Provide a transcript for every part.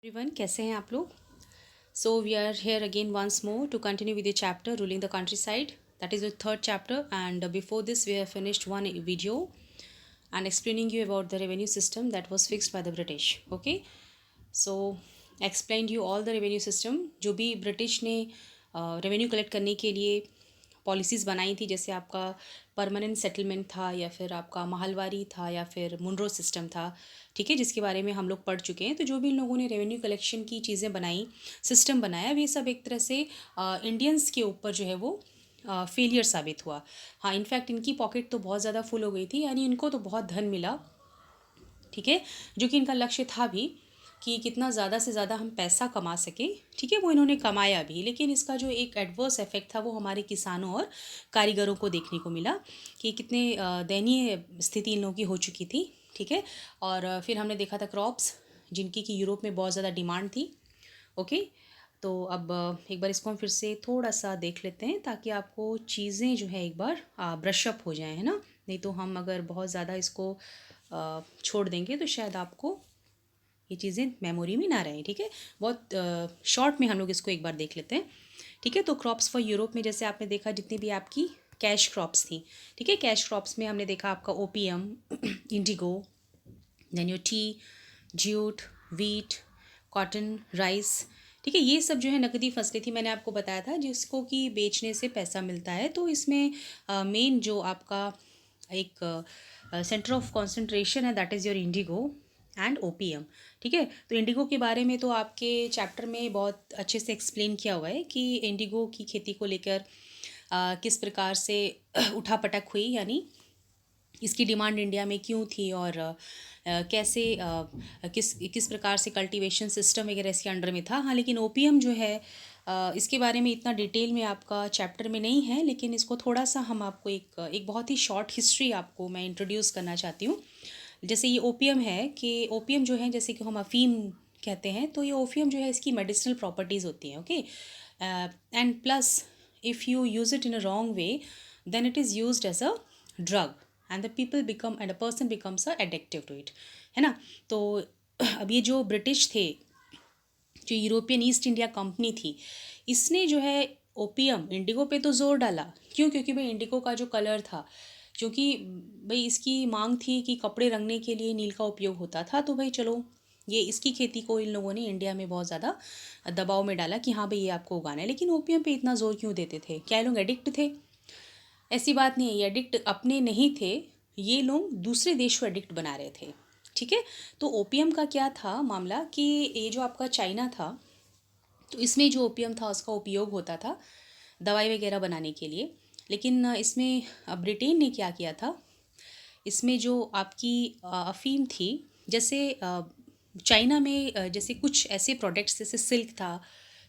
Everyone, कैसे हैं आप लोग? So we are here again once more to continue with the chapter ruling the countryside. That is the third chapter, and before this we have finished one video and explaining you about the revenue system that was fixed by the British. Okay, so explained you all the revenue system जो भी British ने revenue collect करने के लिए policies बनाई थी, जैसे आपका परमानेंट सेटलमेंट था, या फिर आपका महलवारी था, या फिर मुनरो सिस्टम था. ठीक है, जिसके बारे में हम लोग पढ़ चुके हैं. तो जो भी इन लोगों ने रेवेन्यू कलेक्शन की चीज़ें बनाई, सिस्टम बनाया, वे सब एक तरह से इंडियंस के ऊपर जो है वो फेलियर साबित हुआ. हाँ, इनफैक्ट इनकी पॉकेट तो बहुत ज़्यादा फुल हो गई थी, यानी इनको तो बहुत धन मिला. ठीक है, जो कि इनका लक्ष्य था भी कि कितना ज़्यादा से ज़्यादा हम पैसा कमा सकें. ठीक है, वो इन्होंने कमाया भी, लेकिन इसका जो एक एडवर्स इफेक्ट था वो हमारे किसानों और कारीगरों को देखने को मिला कि कितने दयनीय स्थिति इन लोगों की हो चुकी थी. ठीक है, और फिर हमने देखा था क्रॉप्स, जिनकी कि यूरोप में बहुत ज़्यादा डिमांड थी. ओके, तो अब एक बार इसको हम फिर से थोड़ा सा देख लेते हैं, ताकि आपको चीज़ें जो है एक बार ब्रशअप हो जाए, है ना. नहीं तो हम अगर बहुत ज़्यादा इसको छोड़ देंगे तो शायद आपको ये चीज़ें मेमोरी में ना रहें. ठीक है, बहुत शॉर्ट में हम लोग इसको एक बार देख लेते हैं. ठीक है, तो क्रॉप्स फॉर यूरोप में जैसे आपने देखा, जितनी भी आपकी कैश क्रॉप्स थी. ठीक है, कैश क्रॉप्स में हमने देखा आपका opium, indigo, then your tea, jute, wheat, cotton, rice. ठीक है, ये सब जो है नकदी फसलें थी. मैंने आपको बताया था जिसको कि बेचने से पैसा मिलता है. तो इसमें मेन जो आपका एक सेंटर ऑफ कॉन्सेंट्रेशन है, that is your indigo and opium. ठीक है, तो इंडिगो के बारे में तो आपके चैप्टर में बहुत अच्छे से एक्सप्लेन किया हुआ है कि इंडिगो की खेती को लेकर किस प्रकार से उठापटक हुई, यानी इसकी डिमांड इंडिया में क्यों थी, और कैसे किस किस प्रकार से कल्टीवेशन सिस्टम वगैरह इसके अंडर में था. हाँ, लेकिन ओपीएम जो है इसके बारे में इतना डिटेल में आपका चैप्टर में नहीं है, लेकिन इसको थोड़ा सा हम आपको एक बहुत ही शॉर्ट हिस्ट्री आपको मैं इंट्रोड्यूस करना चाहती हूँ. जैसे ये ओपीएम है, कि ओपीएम जो है जैसे कि हम अफीम कहते हैं, तो ये ओपीएम जो है इसकी मेडिसिनल प्रॉपर्टीज़ होती हैं. Okay, and plus if you use it in a wrong way, then it is used as a drug, and the people become and a person becomes a addictive to it, है ना. तो अब ये जो British थे, जो European east India company थी, इसने जो है ओपीएम, इंडिगो पे तो ज़ोर डाला. क्यों? क्योंकि भाई इंडिगो का जो कलर था, क्योंकि भाई इसकी मांग थी कि कपड़े रंगने के लिए नील का उपयोग होता था, तो भाई चलो ये इसकी खेती को इन लोगों ने इंडिया में बहुत ज़्यादा दबाव में डाला कि हाँ भाई ये आपको उगाना है. लेकिन ओपीएम पे इतना ज़ोर क्यों देते थे? क्या ये लोग एडिक्ट थे? ऐसी बात नहीं है, ये एडिक्ट अपने नहीं थे, ये लोग दूसरे देश को एडिक्ट बना रहे थे. ठीक है, तो ओपीएम का क्या था मामला कि ये जो आपका चाइना था, तो इसमें जो ओपीएम था उसका उपयोग होता था दवाई वगैरह बनाने के लिए. लेकिन इसमें ब्रिटेन ने क्या किया था, इसमें जो आपकी अफ़ीम थी, जैसे चाइना में जैसे कुछ ऐसे प्रोडक्ट्स जैसे सिल्क था.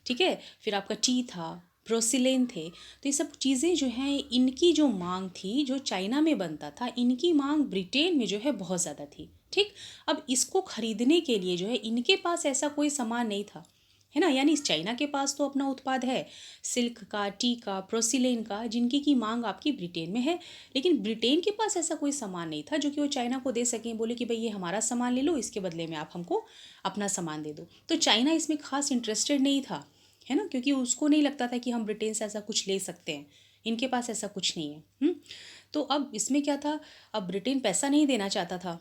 ठीक है, फिर आपका टी था, ब्रोसिलेन थे. तो ये सब चीज़ें जो हैं, इनकी जो मांग थी, जो चाइना में बनता था, इनकी मांग ब्रिटेन में जो है बहुत ज़्यादा थी. ठीक, अब इसको ख़रीदने के लिए जो है इनके पास ऐसा कोई सामान नहीं था, है ना. यानी चाइना के पास तो अपना उत्पाद है, सिल्क का, टी का, प्रोसिलेन का, जिनकी की मांग आपकी ब्रिटेन में है. लेकिन ब्रिटेन के पास ऐसा कोई सामान नहीं था जो कि वो चाइना को दे सकें, बोले कि भाई ये हमारा सामान ले लो, इसके बदले में आप हमको अपना सामान दे दो. तो चाइना इसमें खास इंटरेस्टेड नहीं था, है ना, क्योंकि उसको नहीं लगता था कि हम ब्रिटेन से ऐसा कुछ ले सकते हैं. इनके पास ऐसा कुछ नहीं है. तो अब इसमें क्या था, अब ब्रिटेन पैसा नहीं देना चाहता था,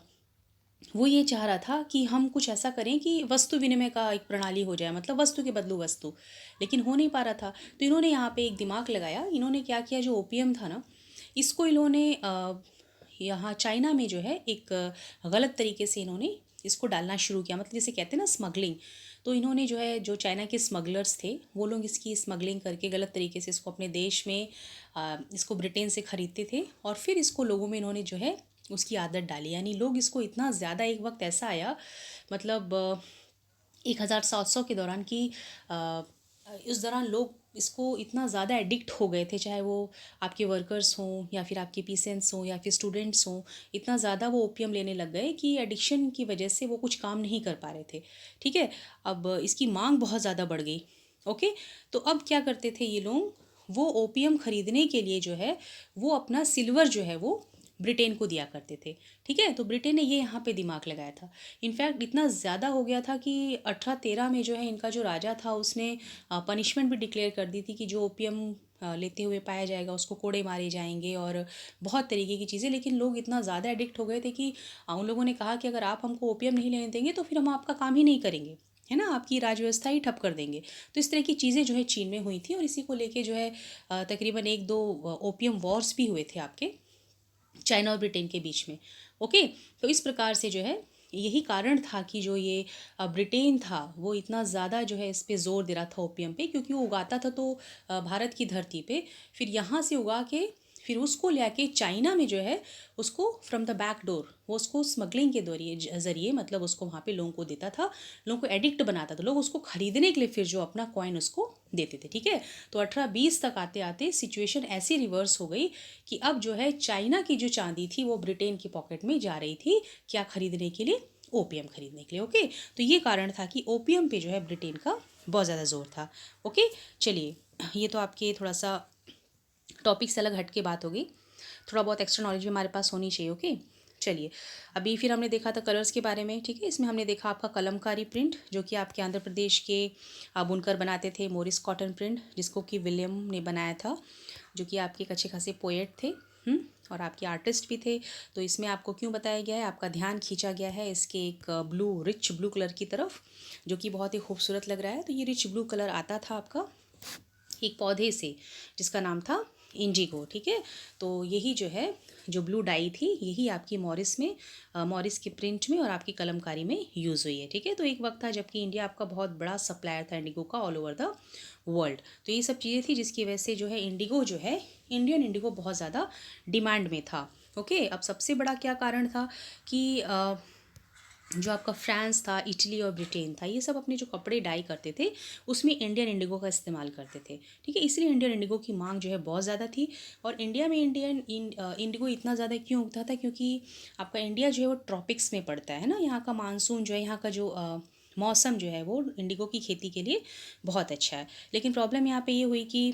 वो ये चाह रहा था कि हम कुछ ऐसा करें कि वस्तु विनिमय का एक प्रणाली हो जाए, मतलब वस्तु के बदलू वस्तु. लेकिन हो नहीं पा रहा था. तो इन्होंने यहाँ पे एक दिमाग लगाया. इन्होंने क्या किया, जो ओपीएम था ना, इसको इन्होंने यहाँ चाइना में जो है एक गलत तरीके से इन्होंने इसको डालना शुरू किया, मतलब जैसे कहते हैं ना स्मगलिंग. तो इन्होंने जो है, जो चाइना के स्मगलर्स थे, वो लोग इसकी स्मगलिंग करके गलत तरीके से इसको अपने देश में इसको ब्रिटेन से ख़रीदते थे, और फिर इसको लोगों में इन्होंने जो है उसकी आदत डाली. यानी लोग इसको इतना ज़्यादा, एक वक्त ऐसा आया, मतलब 1700 के दौरान की उस दौरान लोग इसको इतना ज़्यादा एडिक्ट हो गए थे, चाहे वो आपके वर्कर्स हों, या फिर आपके पीसेंट्स हों, या फिर स्टूडेंट्स हों. इतना ज़्यादा वो ओपीएम लेने लग गए कि एडिक्शन की वजह से वो कुछ काम नहीं कर पा रहे थे. ठीक है, अब इसकी मांग बहुत ज़्यादा बढ़ गई. ओके, तो अब क्या करते थे ये लोग, वो ओपीएम ख़रीदने के लिए जो है वो अपना सिल्वर जो है वो ब्रिटेन को दिया करते थे। ठीक है, तो ब्रिटेन ने ये यहाँ पे दिमाग लगाया था। इनफैक्ट इतना ज़्यादा हो गया था कि 1813 में जो है इनका जो राजा था उसने पनिशमेंट भी डिक्लेयर कर दी थी कि जो ओपियम लेते हुए पाया जाएगा उसको कोड़े मारे जाएंगे और बहुत तरीके की चीज़ें। लेकिन लोग इतना ज़्यादा एडिक्ट हो गए थे कि उन लोगों ने कहा कि अगर आप हमको ओपियम नहीं लेने देंगे तो फिर हम आपका काम ही नहीं करेंगे, है ना, आपकी राज व्यवस्था ही ठप कर देंगे। तो इस तरह की चीज़ें जो है चीन में हुई थी और इसी को लेके जो है तकरीबन एक दो ओपियम वॉर्स भी हुए थे आपके चाइना और ब्रिटेन के बीच में। ओके, तो इस प्रकार से जो है यही कारण था कि जो ये ब्रिटेन था वो इतना ज़्यादा जो है इस पे ज़ोर दे रहा था ओपियम पे, क्योंकि वो उगाता था तो भारत की धरती पे, फिर यहाँ से उगा के फिर उसको ले आके चाइना में जो है उसको फ्रॉम द बैक डोर वो उसको स्मगलिंग के ज़रिए मतलब उसको वहाँ पे लोगों को देता था, लोगों को एडिक्ट बनाता था, लोग उसको खरीदने के लिए फिर जो अपना कॉइन उसको देते थे। ठीक है, तो 1820 तक आते आते सिचुएशन ऐसी रिवर्स हो गई कि अब जो है चाइना की जो चांदी थी वो ब्रिटेन की पॉकेट में जा रही थी, क्या खरीदने के लिए, ओपियम खरीदने के लिए। ओके, तो ये कारण था कि ओपियम पे जो है ब्रिटेन का बहुत ज़्यादा जोर था। ओके, चलिए, ये तो आपके थोड़ा सा टॉपिक से अलग हट के बात होगी, थोड़ा बहुत एक्स्ट्रा नॉलेज भी हमारे पास होनी चाहिए। ओके, चलिए, अभी फिर हमने देखा था कलर्स के बारे में। ठीक है, इसमें हमने देखा आपका कलमकारी प्रिंट जो कि आपके आंध्र प्रदेश के बुनकर बनाते थे, मोरिस कॉटन प्रिंट जिसको कि विलियम ने बनाया था, जो कि आपके एक अच्छे खासे पोएट थे और आपके आर्टिस्ट भी थे। तो इसमें आपको क्यों बताया गया है, आपका ध्यान खींचा गया है इसके एक रिच ब्लू कलर की तरफ, जो कि बहुत ही खूबसूरत लग रहा है। तो ये रिच ब्लू कलर आता था आपका एक पौधे से जिसका नाम था इंडिगो। ठीक है, तो यही जो है जो ब्लू डाई थी यही आपकी मॉरिस में मॉरिस के प्रिंट में और आपकी कलमकारी में यूज़ हुई है। ठीक है, तो एक वक्त था जबकि इंडिया आपका बहुत बड़ा सप्लायर था इंडिगो का ऑल ओवर द वर्ल्ड। तो ये सब चीज़ें थी जिसकी वजह से जो है इंडिगो जो है इंडियन इंडिगो बहुत ज़्यादा डिमांड में था। ओके, अब सबसे बड़ा क्या कारण था कि जो आपका फ्रांस था, इटली और ब्रिटेन था, ये सब अपने जो कपड़े डाई करते थे उसमें इंडियन इंडिगो का इस्तेमाल करते थे। ठीक है, इसलिए इंडियन इंडिगो की मांग जो है बहुत ज़्यादा थी। और इंडिया में इंडिगो इतना ज़्यादा क्यों उगता था, क्योंकि आपका इंडिया जो है वो ट्रॉपिक्स में पड़ता है ना, यहाँ का मानसून जो है, यहाँ का जो मौसम जो है वो इंडिगो की खेती के लिए बहुत अच्छा है। लेकिन प्रॉब्लम यहाँ पे ये हुई कि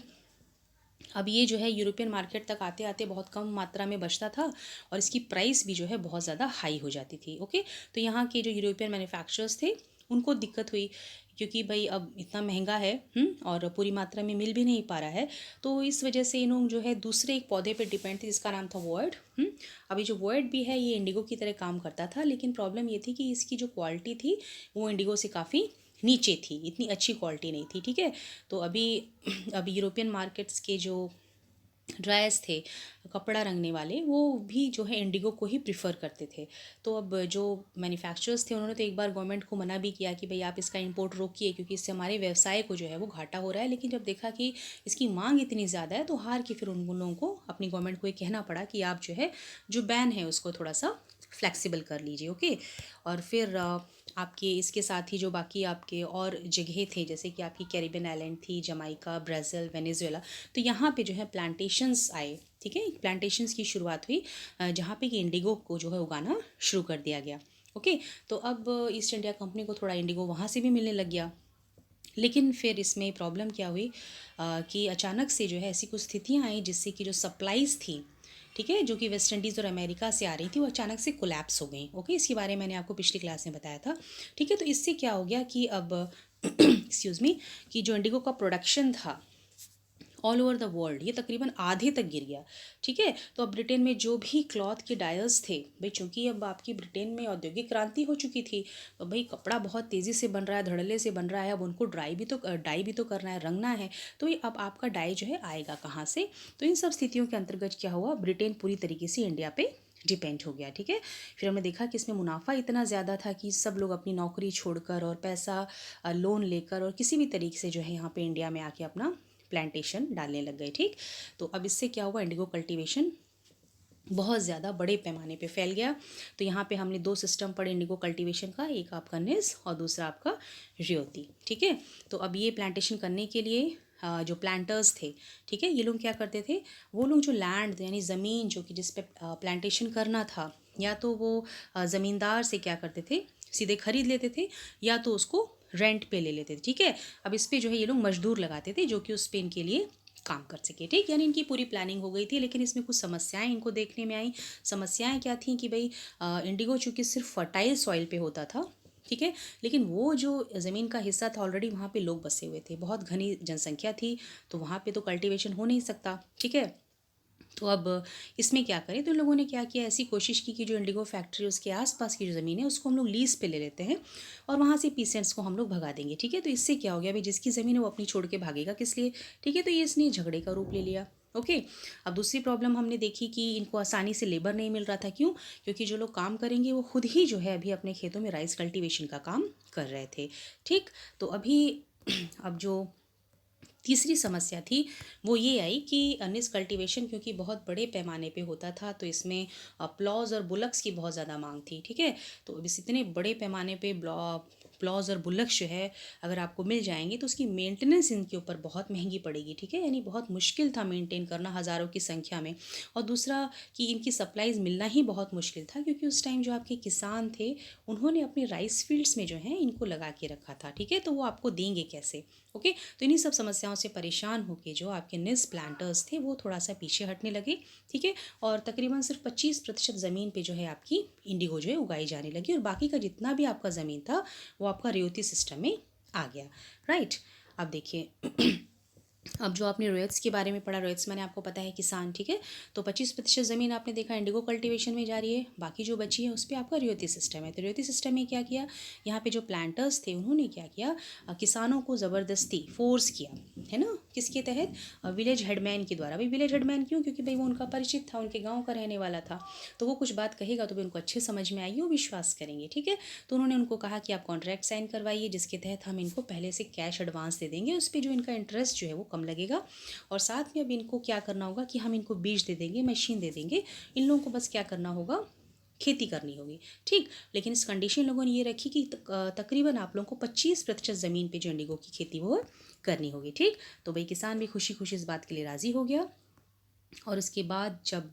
अब ये जो है यूरोपियन मार्केट तक आते आते बहुत कम मात्रा में बचता था और इसकी प्राइस भी जो है बहुत ज़्यादा हाई हो जाती थी। ओके, तो यहाँ के जो यूरोपियन मैन्युफैक्चरर्स थे उनको दिक्कत हुई, क्योंकि भाई अब इतना महंगा है और पूरी मात्रा में मिल भी नहीं पा रहा है। तो इस वजह से इन लोग जो है दूसरे एक पौधे पे डिपेंड थे जिसका नाम था वर्ड। अभी जो वर्ड भी है ये इंडिगो की तरह काम करता था, लेकिन प्रॉब्लम ये थी कि इसकी जो क्वालिटी थी वो इंडिगो से काफ़ी नीचे थी, इतनी अच्छी क्वालिटी नहीं थी। ठीक है, तो अभी यूरोपियन मार्केट्स के जो ड्रायर्स थे कपड़ा रंगने वाले वो भी जो है इंडिगो को ही प्रिफ़र करते थे। तो अब जो मैन्युफैक्चरर्स थे उन्होंने तो एक बार गवर्नमेंट को मना भी किया कि भाई आप इसका इंपोर्ट रोकिए, क्योंकि इससे हमारे व्यवसाय को जो है वो घाटा हो रहा है। लेकिन जब देखा कि इसकी मांग इतनी ज़्यादा है तो हार के फिर उन लोगों को अपनी गवर्नमेंट को ये कहना पड़ा कि आप जो है जो बैन है उसको थोड़ा सा फ्लेक्सिबल कर लीजिए। ओके, और फिर आपके इसके साथ ही जो बाकी आपके और जगह थे जैसे कि आपकी कैरिबियन आइलैंड थी, जमाइका, ब्राज़ील, वेनेजुएला, तो यहाँ पे जो है प्लांटेशंस आए। ठीक है, प्लांटेशंस की शुरुआत हुई जहाँ पे कि इंडिगो को जो है उगाना शुरू कर दिया गया। ओके, तो अब ईस्ट इंडिया कंपनी को थोड़ा इंडिगो वहाँ से भी मिलने लग गया। लेकिन फिर इसमें प्रॉब्लम क्या हुई कि अचानक से जो है ऐसी कुछ स्थितियाँ आई जिससे कि जो सप्लाईज़ थी, ठीक है, जो कि वेस्ट इंडीज़ और अमेरिका से आ रही थी, वो अचानक से कोलैप्स हो गई। ओके, इसके बारे में मैंने आपको पिछली क्लास में बताया था। ठीक है, तो इससे क्या हो गया कि अब एक्सक्यूज़ मी, कि जो इंडिगो का प्रोडक्शन था ऑल ओवर द वर्ल्ड ये तकरीबन आधे तक गिर गया। ठीक है, तो अब ब्रिटेन में जो भी क्लॉथ के डायर्स थे भाई, चूँकि अब आपकी ब्रिटेन में औद्योगिक क्रांति हो चुकी थी तो भाई कपड़ा बहुत तेज़ी से बन रहा है, धड़ल्ले से बन रहा है, अब उनको डाई भी तो करना है, रंगना है, तो ये अब आपका डाई जो है आएगा कहाँ से। तो इन सब स्थितियों के अंतर्गत क्या हुआ, ब्रिटेन पूरी तरीके से इंडिया पे डिपेंड हो गया। ठीक है, फिर हमने देखा कि इसमें मुनाफा इतना ज़्यादा था कि सब लोग अपनी नौकरी छोड़कर और पैसा लोन लेकर और किसी भी तरीके से जो है यहाँ पे इंडिया में आके अपना प्लांटेशन डालने लग गए। ठीक, तो अब इससे क्या हुआ, इंडिगो कल्टीवेशन बहुत ज़्यादा बड़े पैमाने पे फैल गया। तो यहाँ पे हमने दो सिस्टम पढ़े इंडिगो कल्टीवेशन का, एक आपका निस और दूसरा आपका रियोती। ठीक है, तो अब ये प्लांटेशन करने के लिए जो प्लांटर्स थे, ठीक है, ये लोग क्या करते थे, वो लोग जो लैंड यानी ज़मीन जो कि जिस पे प्लांटेशन करना था, या तो वो ज़मींदार से क्या करते थे, सीधे खरीद लेते थे, या तो उसको रेंट पे ले लेते थे। ठीक है, अब इस पे जो है ये लोग मजदूर लगाते थे जो कि उस पे इनके लिए काम कर सके। ठीक, यानी इनकी पूरी प्लानिंग हो गई थी, लेकिन इसमें कुछ समस्याएं इनको देखने में आई। समस्याएं क्या थी कि भाई इंडिगो चूँकि सिर्फ फर्टाइल सॉइल पे होता था, ठीक है, लेकिन वो जो ज़मीन का हिस्सा था ऑलरेडी वहाँ पे लोग बसे हुए थे, बहुत घनी जनसंख्या थी, तो वहाँ पे तो कल्टीवेशन हो नहीं सकता। ठीक है, तो अब इसमें क्या करें, तो इन लोगों ने क्या किया, ऐसी कोशिश की कि जो इंडिगो फैक्ट्री उसके आसपास की जो ज़मीन है उसको हम लोग लीज़ पे ले लेते हैं और वहाँ से पीसेंट्स को हम लोग भगा देंगे। ठीक है, तो इससे क्या हो गया, भाई जिसकी ज़मीन है वो अपनी छोड़ के भागेगा किस लिए। ठीक है, तो ये इसने झगड़े का रूप ले लिया। ओके, अब दूसरी प्रॉब्लम हमने देखी कि इनको आसानी से लेबर नहीं मिल रहा था। क्यों? क्योंकि जो लोग काम करेंगे वो खुद ही जो है अभी अपने खेतों में राइस कल्टीवेशन का काम कर रहे थे। ठीक, तो अभी अब जो तीसरी समस्या थी वो ये आई कि अनिस कल्टीवेशन क्योंकि बहुत बड़े पैमाने पे होता था, तो इसमें प्लॉज और बुलक्स की बहुत ज़्यादा मांग थी। ठीक है, तो इस इतने बड़े पैमाने पे प्लॉज और बुलक्स जो है अगर आपको मिल जाएंगे तो उसकी मेंटेनेंस इनके ऊपर बहुत महंगी पड़ेगी। ठीक है, यानी बहुत मुश्किल था मेंटेन करना हज़ारों की संख्या में। और दूसरा कि इनकी सप्लाईज मिलना ही बहुत मुश्किल था, क्योंकि उस टाइम जो आपके किसान थे उन्होंने अपने राइस फील्ड्स में जो है इनको लगा के रखा था। ठीक है, तो वो आपको देंगे कैसे। ओके, तो इन्हीं सब समस्याओं से परेशान होकर जो आपके निस प्लांटर्स थे वो थोड़ा सा पीछे हटने लगे। ठीक है, और तकरीबन सिर्फ 25% ज़मीन पे जो है आपकी इंडिगो जो है उगाई जाने लगी, और बाकी का जितना भी आपका ज़मीन था वो आपका रियोती सिस्टम में आ गया। राइट, अब देखिए अब जो आपने रोयट्स के बारे में पढ़ा, रोयट्स मैंने आपको पता है किसान। ठीक है, तो 25% ज़मीन आपने देखा इंडिगो कल्टीवेशन में जा रही है, बाकी जो बची है उस पर आपका रियोती सिस्टम है। तो रियोती सिस्टम में क्या किया, यहाँ पे जो प्लांटर्स थे उन्होंने क्या किया, किसानों को ज़बरदस्ती फोर्स किया, है ना, किसके तहत, विलेज हेडमैन के द्वारा। भाई विलेज हेडमैन क्यों, क्योंकि भाई वो उनका परिचित था, उनके गाँव का रहने वाला था, तो वो कुछ बात कहेगा तो भी उनको अच्छे समझ में आएगी, वो विश्वास करेंगे। ठीक है, तो उन्होंने उनको कहा कि आप कॉन्ट्रैक्ट साइन करवाइए जिसके तहत हम इनको पहले से कैश एडवांस दे देंगे, उस पर जो इनका इंटरेस्ट जो है वो कम लगेगा, और साथ में अब इनको क्या करना होगा कि हम इनको बीज दे देंगे, मशीन दे देंगे, इन लोगों को बस क्या करना होगा, खेती करनी होगी। ठीक, लेकिन इस कंडीशन लोगों ने ये रखी कि तकरीबन आप लोगों को 25% ज़मीन पे जो इंडिगो की खेती वो करनी होगी। ठीक, तो भाई किसान भी खुशी खुशी इस बात के लिए राज़ी हो गया। और उसके बाद जब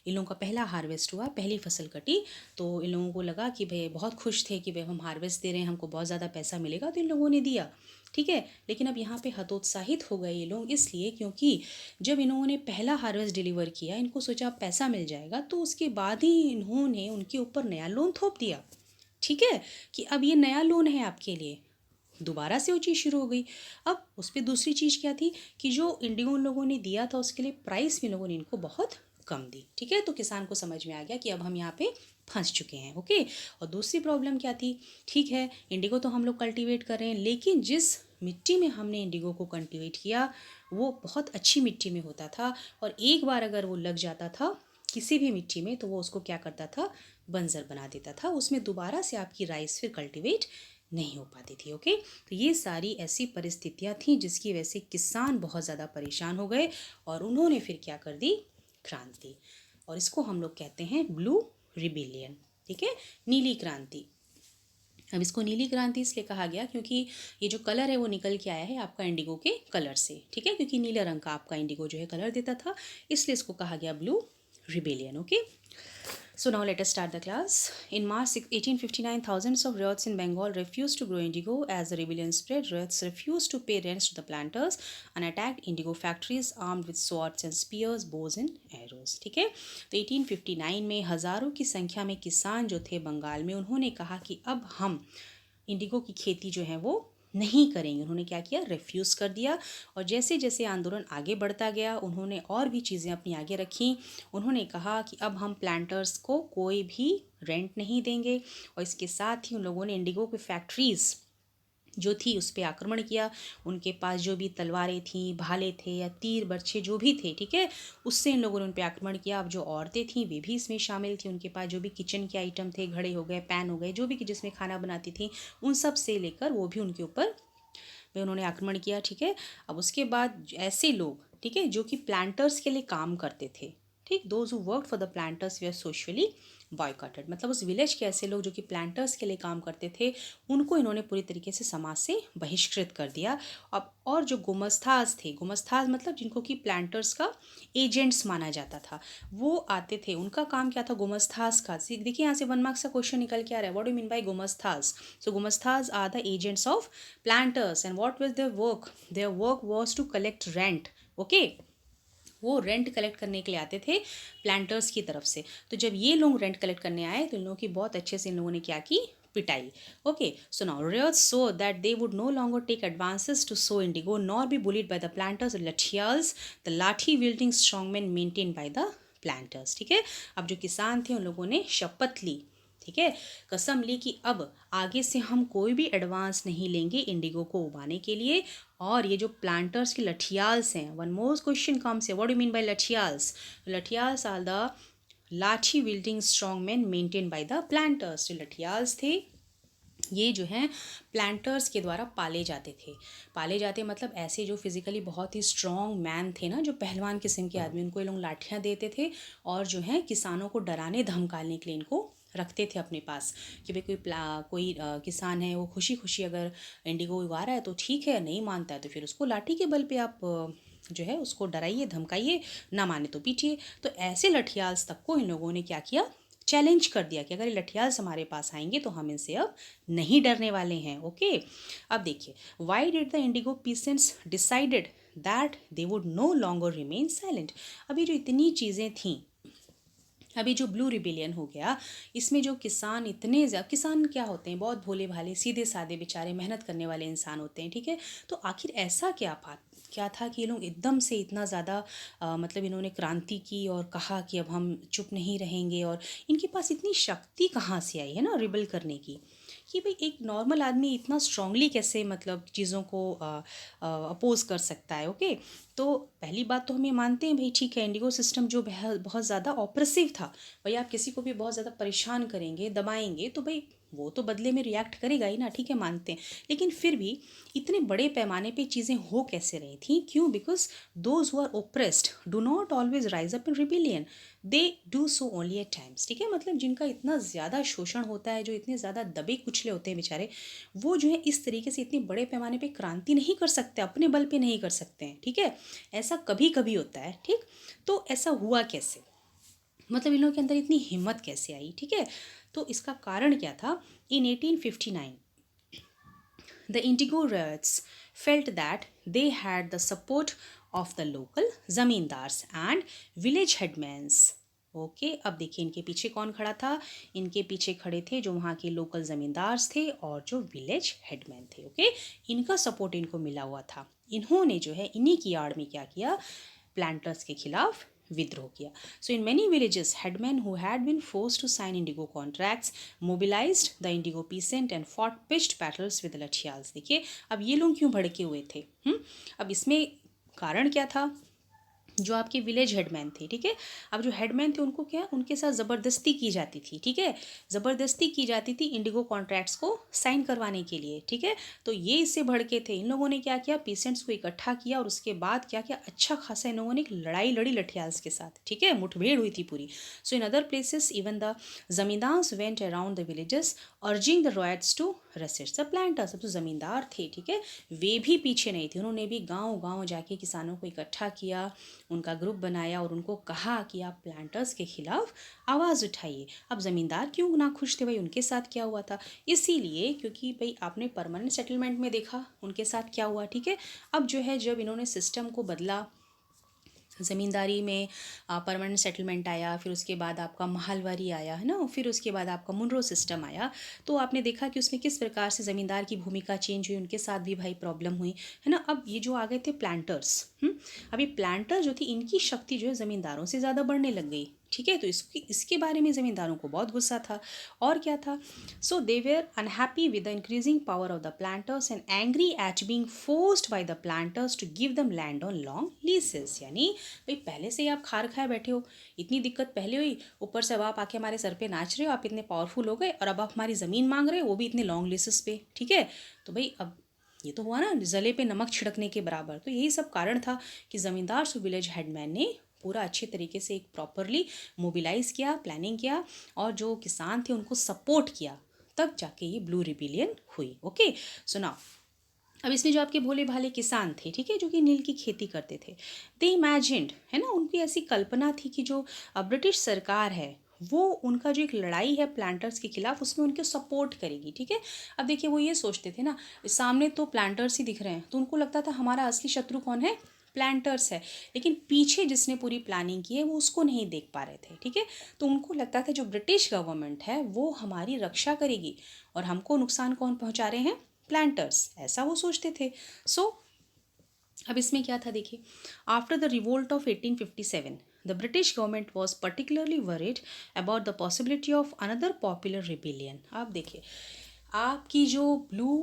इन लोगों का पहला हार्वेस्ट हुआ, पहली फसल कटी, तो इन लोगों को लगा कि भाई बहुत खुश थे कि भाई हम हार्वेस्ट दे रहे हैं, हमको बहुत ज़्यादा पैसा मिलेगा, तो इन लोगों ने दिया। ठीक है, लेकिन अब यहाँ पे हतोत्साहित हो गए ये लोग, इसलिए क्योंकि जब इन्होंने पहला हार्वेस्ट डिलीवर किया, इनको सोचा पैसा मिल जाएगा, तो उसके बाद ही इन्होंने उनके ऊपर नया लोन थोप दिया। ठीक है, कि अब ये नया लोन है आपके लिए, दोबारा से वो चीज़ शुरू हो गई। अब उस पर दूसरी चीज़ क्या थी कि जो इंडिगो उन लोगों ने दिया था उसके लिए प्राइस भी लोगों ने इनको बहुत कम दी। ठीक है, तो किसान को समझ में आ गया कि अब हम यहाँ पे फंस चुके हैं। ओके, और दूसरी प्रॉब्लम क्या थी, ठीक है इंडिगो तो हम लोग कल्टीवेट कर रहे हैं, लेकिन जिस मिट्टी में हमने इंडिगो को कल्टीवेट किया वो बहुत अच्छी मिट्टी में होता था, और एक बार अगर वो लग जाता था किसी भी मिट्टी में तो वो उसको क्या करता था, बंजर बना देता था, उसमें दोबारा से आपकी राइस फिर कल्टीवेट नहीं हो पाती थी। ओके, तो ये सारी ऐसी परिस्थितियाँ थीं जिसकी वजह से किसान बहुत ज़्यादा परेशान हो गए, और उन्होंने फिर क्या कर दी, क्रांति, और इसको हम लोग कहते हैं ब्लू रिबिलियन। ठीक है, नीली क्रांति। अब इसको नीली क्रांति इसलिए कहा गया क्योंकि ये जो कलर है वो निकल के आया है आपका इंडिगो के कलर से। ठीक है, क्योंकि नीले रंग का आपका इंडिगो जो है कलर देता था, इसलिए इसको कहा गया blue rebellion. Okay, so now let us start the class. In March 1859, thousands of ryots in Bengal refused to grow indigo. As the rebellion spread, ryots refused to pay rents to the planters and attacked indigo factories armed with swords and spears, bows and arrows. ठीक है, तो 1859 में हज़ारों की संख्या में किसान जो थे बंगाल में, उन्होंने कहा कि अब हम इंडिगो की खेती जो है वो नहीं करेंगे। उन्होंने क्या किया, रिफ्यूज़ कर दिया, और जैसे जैसे आंदोलन आगे बढ़ता गया उन्होंने और भी चीज़ें अपनी आगे रखी। उन्होंने कहा कि अब हम प्लांटर्स को कोई भी रेंट नहीं देंगे, और इसके साथ ही उन लोगों ने इंडिगो की फैक्ट्रीज़ जो थी उस पर आक्रमण किया। उनके पास जो भी तलवारें थीं, भाले थे या तीर बर्छे जो भी थे, ठीक है, उससे इन लोगों ने उन पर आक्रमण किया। अब जो औरतें थीं वे भी इसमें शामिल थी, उनके पास जो भी किचन के आइटम थे, घड़े हो गए, पैन हो गए, जो भी कि जिसमें खाना बनाती थी, उन सब से लेकर वो भी उनके ऊपर वे उन्होंने आक्रमण किया। ठीक है, अब उसके बाद ऐसे लोग, ठीक है, जो कि प्लांटर्स के लिए काम करते थे, ठीक, those who work for the planters were socially सोशली बॉयकॉटेड, मतलब उस विलेज के ऐसे लोग जो कि प्लांटर्स के लिए काम करते थे उनको इन्होंने पूरी तरीके से समाज से बहिष्कृत कर दिया। अब और जो गुमस्थाज थे, गुमस्थाज मतलब जिनको कि प्लांटर्स का एजेंट्स माना जाता था, वो आते थे, उनका काम क्या था, गुमस्थाज का। देखिए यहाँ से 1 मार्क्स का क्वेश्चन निकल के आ रहा है, what do mean by gomasthas. So gomasthas are the agents of planters, and what was their work? Their work was to collect rent okay. वो रेंट कलेक्ट करने के लिए आते थे प्लांटर्स की तरफ से। तो जब ये लोग रेंट कलेक्ट करने आए तो इन लोगों की बहुत अच्छे से इन लोगों ने क्या की, पिटाई। Okay, so now riots so that they would no longer take advances to sow indigo nor be bullied by the planters or laঠিयाल्स, the laठी wielding strongmen maintained by the planters। ठीक है, अब जो किसान थे उन लोगों ने शपथ ली, ठीक है, कसम ली कि अब आगे से हम कोई भी एडवांस नहीं लेंगे इंडिगो को उगाने के लिए। और ये जो प्लांटर्स की लठियाल्स हैं, वन मोर क्वेश्चन कम्स है, what do mean by lathiyals? Lathiyals are the lathi wielding strong man maintain by the planters. जो लठियाल्स थे ये जो हैं प्लांटर्स के द्वारा पाले जाते थे। पाले जाते मतलब ऐसे जो फिजिकली बहुत ही स्ट्रॉन्ग मैन थे ना, जो पहलवान किस्म के आदमी, उनको ये लोग लाठियाँ देते थे और जो है किसानों को डराने धमकाने के लिए इनको रखते थे अपने पास कि भाई कोई किसान है वो खुशी खुशी अगर इंडिगो उगा रहा है तो ठीक है, नहीं मानता है तो फिर उसको लाठी के बल पे आप जो है उसको डराइए धमकाइए, ना माने तो पीटिए। तो ऐसे लठियाल्स तक को इन लोगों ने क्या किया, चैलेंज कर दिया कि अगर ये लठियाल्स हमारे पास आएंगे तो हम इनसे अब नहीं डरने वाले हैं। ओके, अब देखिए, why did the Indigo peasants decided that they would know longer remain silent. अभी जो इतनी चीज़ें थीं, अभी जो ब्लू रिबिलियन हो गया, इसमें जो किसान इतने ज़्यादा, किसान क्या होते हैं, बहुत भोले भाले सीधे साधे बेचारे मेहनत करने वाले इंसान होते हैं, ठीक है। तो आखिर ऐसा क्या था कि ये लोग एकदम से इतना ज़्यादा मतलब इन्होंने क्रांति की और कहा कि अब हम चुप नहीं रहेंगे, और इनके पास इतनी शक्ति कहाँ से आई है ना रिबल करने की, कि भाई एक नॉर्मल आदमी इतना स्ट्रांगली कैसे मतलब चीज़ों को अपोज कर सकता है। ओके, तो पहली बात तो हम ये मानते हैं भाई ठीक है, इंडिगो सिस्टम जो बहुत ज़्यादा ऑप्रेसिव था, भाई आप किसी को भी बहुत ज़्यादा परेशान करेंगे दबाएंगे तो भाई वो तो बदले में रिएक्ट करेगा ही ना, ठीक है, मानते हैं। लेकिन फिर भी इतने बड़े पैमाने पे चीज़ें हो कैसे रही थी, क्यों? Because those who are oppressed do not always rise up in rebellion, they do so only at times. ठीक है, मतलब जिनका इतना ज़्यादा शोषण होता है, जो इतने ज़्यादा दबे कुचले होते हैं बेचारे, वो जो है इस तरीके से इतने बड़े पैमाने पे क्रांति नहीं कर सकते, अपने बल पे नहीं कर सकते हैं, ठीक है। ऐसा कभी कभी होता है, ठीक। तो ऐसा हुआ कैसे, मतलब इन लोगों के अंदर इतनी हिम्मत कैसे आई, ठीक है। तो इसका कारण क्या था, इन 1859 the Indigo riots felt that they had the support of the local zamindars and village headmans। Okay, अब देखिए इनके पीछे कौन खड़ा था, इनके पीछे खड़े थे जो वहाँ के लोकल ज़मींदार्स थे और जो विलेज हेडमैन थे। ओके, इनका सपोर्ट इनको मिला हुआ था। इन्होंने जो है इन्हीं की आड़ में क्या किया, प्लांटर्स के खिलाफ विद्रोह किया। So in many villages headman who had been forced to sign indigo contracts mobilised the indigo peasant and fought pitched battles with lathiyals. देखिए अब ये लोग क्यों भड़के हुए थे, अब इसमें कारण क्या था, जो आपके विलेज हेडमैन थे, ठीक है। अब जो हेडमैन थे उनको क्या, उनके साथ ज़बरदस्ती की जाती थी, ठीक है, ज़बरदस्ती की जाती थी इंडिगो कॉन्ट्रैक्ट्स को साइन करवाने के लिए, ठीक है। तो ये इससे भड़के थे, इन लोगों ने क्या किया, पीसेंट्स को इकट्ठा किया और उसके बाद क्या किया, अच्छा खासा इन लोगों ने एक लड़ाई लड़ी लठियाल्स के साथ, ठीक है, मुठभेड़ हुई थी पूरी। So in other places even the zamindars went around the villages urging the ryots to resist the planters. अब जो ज़मींदार थे, ठीक है, वे भी पीछे नहीं थे, उन्होंने भी गाँव गाँव जाके किसानों को इकट्ठा किया, उनका ग्रुप बनाया और उनको कहा कि आप प्लांटर्स के खिलाफ आवाज़ उठाइए। अब ज़मींदार क्यों ना खुश थे, भाई उनके साथ क्या हुआ था, इसीलिए क्योंकि भाई आपने परमानेंट सेटलमेंट में देखा उनके साथ क्या हुआ, ठीक है। अब जो है जब इन्होंने सिस्टम को बदला, ज़मींदारी में परमानेंट सेटलमेंट आया, फिर उसके बाद आपका महलवारी आया, है ना, फिर उसके बाद आपका मुनरो सिस्टम आया, तो आपने देखा कि उसमें किस प्रकार से ज़मींदार की भूमिका चेंज हुई, उनके साथ भी भाई प्रॉब्लम हुई, है ना। अब ये जो आ गए थे प्लांटर्स, अब ये प्लांटर जो थी इनकी शक्ति जो है ज़मींदारों से ज़्यादा बढ़ने लग गई, ठीक है। तो इसके बारे में ज़मींदारों को बहुत गुस्सा था, और क्या था, so they were unhappy with the increasing power of the planters and angry at being forced by the planters to give them land on long leases. यानी भाई पहले से ही आप खार खाए बैठे हो, इतनी दिक्कत पहले हुई, ऊपर से अब आप आके हमारे सर पे नाच रहे हो, आप इतने पावरफुल हो गए और अब आप हमारी ज़मीन मांग रहे हो, वो भी इतने लॉन्ग लीसेस पे, ठीक है। तो भाई अब ये तो हुआ ना जले पे नमक छिड़कने के बराबर। तो यही सब कारण था कि ज़मींदार और विलेज हेडमैन ने पूरा अच्छे तरीके से एक प्रॉपरली मोबिलाइज़ किया, प्लानिंग किया, और जो किसान थे उनको सपोर्ट किया, तब जाके ये ब्लू रिबिलियन हुई। ओके, सो नाउ अब इसमें जो आपके भोले भाले किसान थे, ठीक है, जो कि नील की खेती करते थे, दे इमेजिन्ड, है ना, उनकी ऐसी कल्पना थी कि जो ब्रिटिश सरकार है वो उनका जो एक लड़ाई है प्लांटर्स के खिलाफ उसमें उनके सपोर्ट करेगी, ठीक है। अब देखिए वो ये सोचते थे ना, सामने तो प्लांटर्स ही दिख रहे हैं, तो उनको लगता था हमारा असली शत्रु कौन है, प्लांटर्स है, लेकिन पीछे जिसने पूरी प्लानिंग की है वो उसको नहीं देख पा रहे थे, ठीक है। तो उनको लगता था जो ब्रिटिश गवर्नमेंट है वो हमारी रक्षा करेगी और हमको नुकसान कौन पहुंचा रहे हैं, प्लांटर्स, ऐसा वो सोचते थे। सो अब इसमें क्या था देखिए, after the revolt of 1857 the British government was particularly worried about the possibility of another popular rebellion. आप देखिए, आपकी जो ब्लू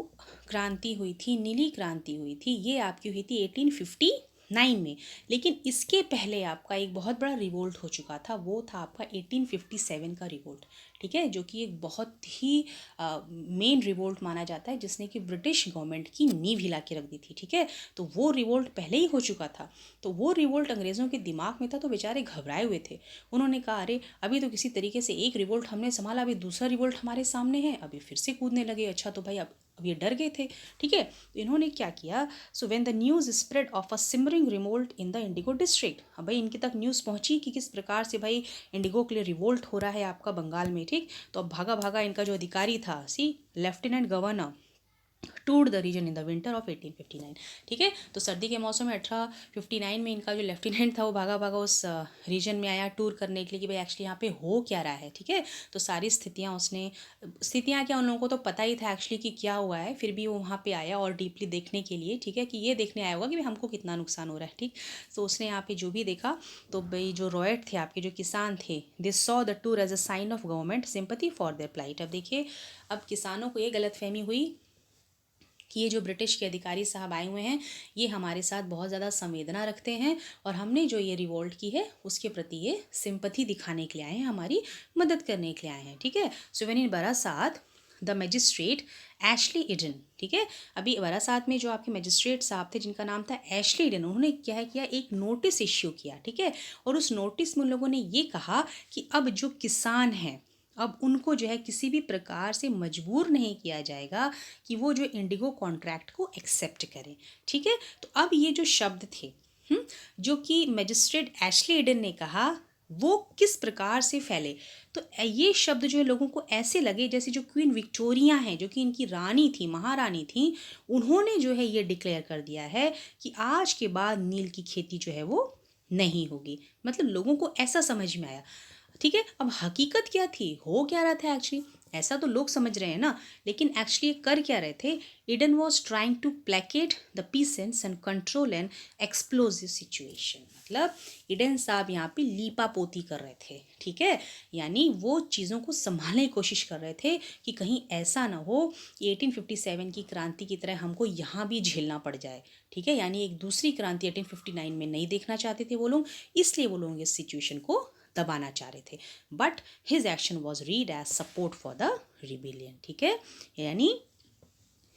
क्रांति हुई थी, नीली क्रांति हुई थी, ये आपकी हुई थी 1859 में, लेकिन इसके पहले आपका एक बहुत बड़ा रिवोल्ट हो चुका था, वो था आपका 1857 का रिवोल्ट, ठीक है, जो कि एक बहुत ही मेन रिवोल्ट माना जाता है जिसने कि ब्रिटिश गवर्नमेंट की नींव हिला के रख दी थी, ठीक है। तो वो रिवोल्ट पहले ही हो चुका था, तो वो रिवोल्ट अंग्रेज़ों के दिमाग में था, तो बेचारे घबराए हुए थे। उन्होंने कहा अरे अभी तो किसी तरीके से एक रिवोल्ट हमने संभाला, अभी दूसरा रिवोल्ट हमारे सामने है, अभी फिर से कूदने लगे। अच्छा तो भाई अब ये डर गए थे, ठीक है। तो इन्होंने क्या किया, so when the news spread of a simmering revolt in the indigo district, अब भाई इनके तक न्यूज़ पहुंची कि किस प्रकार से भाई इंडिगो के लिए रिवोल्ट हो रहा है आपका बंगाल में, ठीक। तो अब भागा भागा इनका जो अधिकारी था, see lieutenant governor, toured the region in the winter of 1859, ठीक है। तो सर्दी के मौसम में 1859 में इनका जो लेफ्टिनेंट था वो भागा भागा उस रीजन में आया टूर करने के लिए कि भाई एक्चुअली यहाँ पे हो क्या रहा है, ठीक है। तो सारी स्थितियाँ क्या उन लोगों को तो पता ही था एक्चुअली कि क्या हुआ है, फिर भी वो वहाँ पे आया और डीपली देखने के लिए, ठीक है, कि ये देखने आया होगा कि भाई हमको कितना नुकसान हो रहा है, ठीक। तो उसने यहाँ पे जो भी देखा, तो भाई जो रॉयट थे आपके, जो किसान थे, they saw the tour as a sign of government sympathy for their plight. अब देखिए, अब किसानों को ये गलतफहमी हुई कि ये जो ब्रिटिश के अधिकारी साहब आए हुए हैं ये हमारे साथ बहुत ज़्यादा संवेदना रखते हैं और हमने जो ये रिवोल्ट की है उसके प्रति ये सिंपैथी दिखाने के लिए आए हैं, हमारी मदद करने के लिए आए हैं, ठीक है। So when in Barasat the magistrate Ashley Eden, ठीक है, अभी बरासात में जो आपके मजिस्ट्रेट साहब थे जिनका नाम था एशली इडन, उन्होंने क्या किया, एक नोटिस इश्यू किया, ठीक है। और उस नोटिस में उन लोगों ने ये कहा कि अब जो किसान हैं अब उनको जो है किसी भी प्रकार से मजबूर नहीं किया जाएगा कि वो जो इंडिगो कॉन्ट्रैक्ट को एक्सेप्ट करें, ठीक है। तो अब ये जो शब्द थे जो कि मजिस्ट्रेट एशली एडन ने कहा वो किस प्रकार से फैले, तो ये शब्द जो है लोगों को ऐसे लगे जैसे जो क्वीन विक्टोरिया हैं जो कि इनकी रानी थी, महारानी थी, उन्होंने जो है ये डिक्लेयर कर दिया है कि आज के बाद नील की खेती जो है वो नहीं होगी। मतलब लोगों को ऐसा समझ में आया, ठीक है। अब हकीकत क्या थी, हो क्या रहा था एक्चुअली, ऐसा तो लोग समझ रहे हैं ना, लेकिन एक्चुअली कर क्या रहे थे, Eden was trying to placate the peasants and control an explosive situation. मतलब ईडन साहब यहाँ पे लीपा पोती कर रहे थे, ठीक है, यानी वो चीज़ों को संभालने की कोशिश कर रहे थे कि कहीं ऐसा ना हो कि 1857 की क्रांति की तरह हमको यहाँ भी झेलना पड़ जाए, ठीक है। यानी एक दूसरी क्रांति 1859 में नहीं देखना चाहते थे वो लोग, इसलिए वो लोग इस सिचुएशन को दबाना चाह रहे थे। But his action was read as support for the rebellion, ठीक है। यानी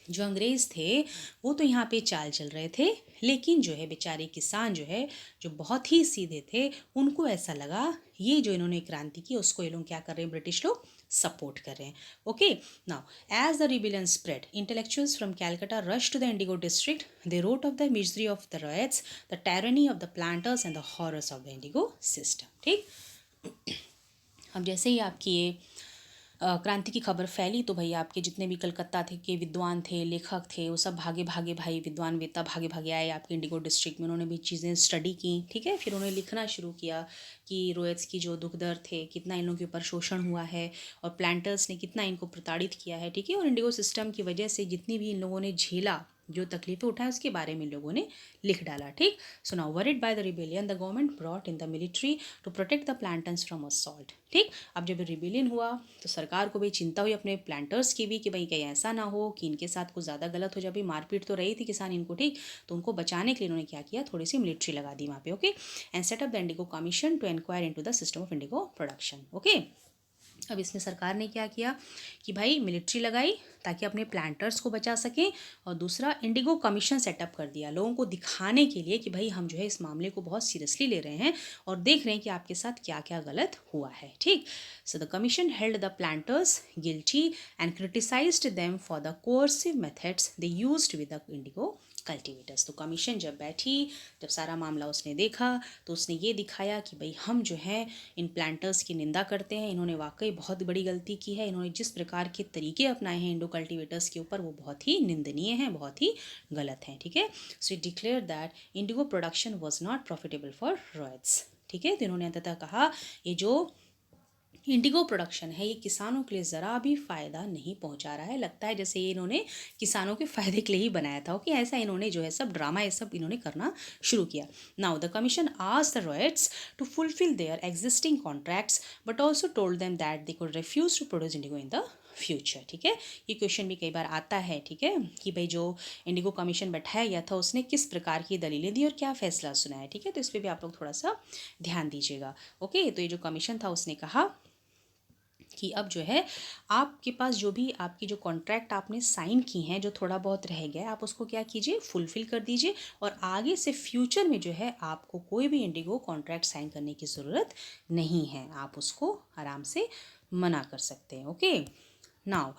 जो अंग्रेज़ थे वो तो यहाँ पे चाल चल रहे थे, लेकिन जो है बेचारे किसान जो है जो बहुत ही सीधे थे, उनको ऐसा लगा ये जो इन्होंने क्रांति की उसको ये लोग क्या कर रहे हैं, ब्रिटिश लोग सपोर्ट कर रहे हैं। Okay, now as the rebellion spread intellectuals from Calcutta rush to the indigo district, they wrote of the misery of the ryots, the tyranny of the planters and the horrors of the indigo system, ठीक। अब जैसे ही आपकी ये क्रांति की खबर फैली तो भाई आपके जितने भी कलकत्ता थे के विद्वान थे, लेखक थे, वो सब भागे भागे भाई विद्वान वेत्ता भागे भागे आए आपके इंडिगो डिस्ट्रिक्ट में, उन्होंने भी चीज़ें स्टडी की, ठीक है। फिर उन्होंने लिखना शुरू किया कि रोयट्स की जो दुख दर्द थे, कितना इन लोगों के ऊपर शोषण हुआ है और प्लांटर्स ने कितना इनको प्रताड़ित किया है, ठीक है। और इंडिगो सिस्टम की वजह से जितनी भी इन लोगों ने झेला, जो तकलीफें उठाए, उसके बारे में लोगों ने लिख डाला, ठीक। So now worried by the rebellion the government brought in the military to protect the planters from assault, ठीक। अब जब रिबेलियन हुआ तो सरकार को भी चिंता हुई अपने प्लांटर्स की भी कि भाई कहीं ऐसा ना हो कि इनके साथ कुछ ज़्यादा गलत हो जाए, भाई मारपीट तो रही थी किसान इनको, ठीक। तो उनको बचाने के लिए इन्होंने क्या किया, थोड़ी सी मिलिट्री लगा दी वहाँ पे, okay, and set up the Indigo commission to enquire into the system of indigo production, okay. अब इसमें सरकार ने क्या किया कि भाई मिलिट्री लगाई ताकि अपने प्लांटर्स को बचा सकें, और दूसरा इंडिगो कमीशन सेटअप कर दिया लोगों को दिखाने के लिए कि भाई हम जो है इस मामले को बहुत सीरियसली ले रहे हैं और देख रहे हैं कि आपके साथ क्या क्या गलत हुआ है, ठीक। So the commission held the planters guilty and criticised them for the coercive methods they used with the Indigo cultivators. तो कमीशन जब बैठी, जब सारा मामला उसने देखा तो उसने ये दिखाया कि भाई हम जो है इन प्लांटर्स की निंदा करते हैं, इन्होंने वाकई बहुत बड़ी गलती की है, इन्होंने जिस प्रकार के तरीके अपनाए हैं इंडो कल्टिवेटर्स के ऊपर वो बहुत ही निंदनीय हैं, बहुत ही गलत हैं। ठीक है, so it declare that Indigo production was not profitable for riots. ठीक है, तो इन्होंने अंततः कहा ये जो इंडिगो प्रोडक्शन है ये किसानों के लिए ज़रा भी फ़ायदा नहीं पहुंचा रहा है। लगता है जैसे ये इन्होंने किसानों के फ़ायदे के लिए ही बनाया था। ओके, ऐसा इन्होंने जो है सब ड्रामा ये सब इन्होंने करना शुरू किया। Now the commission asked the ryots to fulfil their existing contracts but also told them that they could refuse to produce indigo in the future. ठीक है, ये क्वेश्चन भी कई बार आता है। ठीक है, कि भाई जो इंडिगो कमीशन बैठाया गया था उसने किस प्रकार की दलीलें दी और क्या फैसला सुनाया। ठीक है, तो इस पर भी आप लोग थोड़ा सा ध्यान दीजिएगा। ओके, तो ये जो कमीशन था उसने कहा कि अब जो है आपके पास जो भी आपकी जो कॉन्ट्रैक्ट आपने साइन की हैं, जो थोड़ा बहुत रह गया आप उसको क्या कीजिए, फुलफिल कर दीजिए। और आगे से फ्यूचर में जो है आपको कोई भी इंडिगो कॉन्ट्रैक्ट साइन करने की ज़रूरत नहीं है, आप उसको आराम से मना कर सकते हैं। ओके, नाउ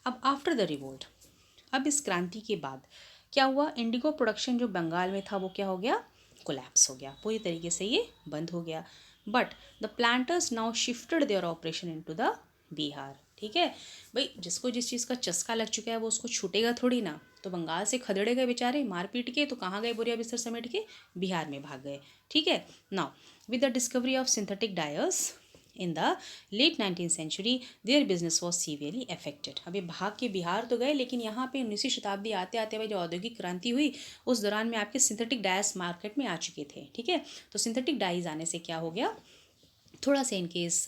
अब आफ्टर द रिवोल्ट, अब इस क्रांति के बाद क्या हुआ, इंडिगो प्रोडक्शन जो बंगाल में था वो क्या हो गया, कोलैप्स हो गया, पूरी तरीके से ये बंद हो गया। But the planters now shifted their operation into the Bihar. ठीक है, भाई जिसको जिस चीज़ का चस्का लग चुका है वो उसको छूटेगा थोड़ी ना। तो बंगाल से खदेड़े गए बेचारे मार पीट के, तो कहाँ गए, बोरिया बिस्तर समेट के बिहार में भाग गए। ठीक है, now with the discovery of synthetic dyes in the late 19th century their business was severely affected. अभी भाग के बिहार तो गए, लेकिन यहाँ पे 19वीं शताब्दी आते आते भाई जो औद्योगिक क्रांति हुई उस दौरान में आपके सिंथेटिक डायर्स मार्केट में आ चुके थे। ठीक है, तो सिंथेटिक डाइज आने से क्या हो गया, थोड़ा सा इनके इस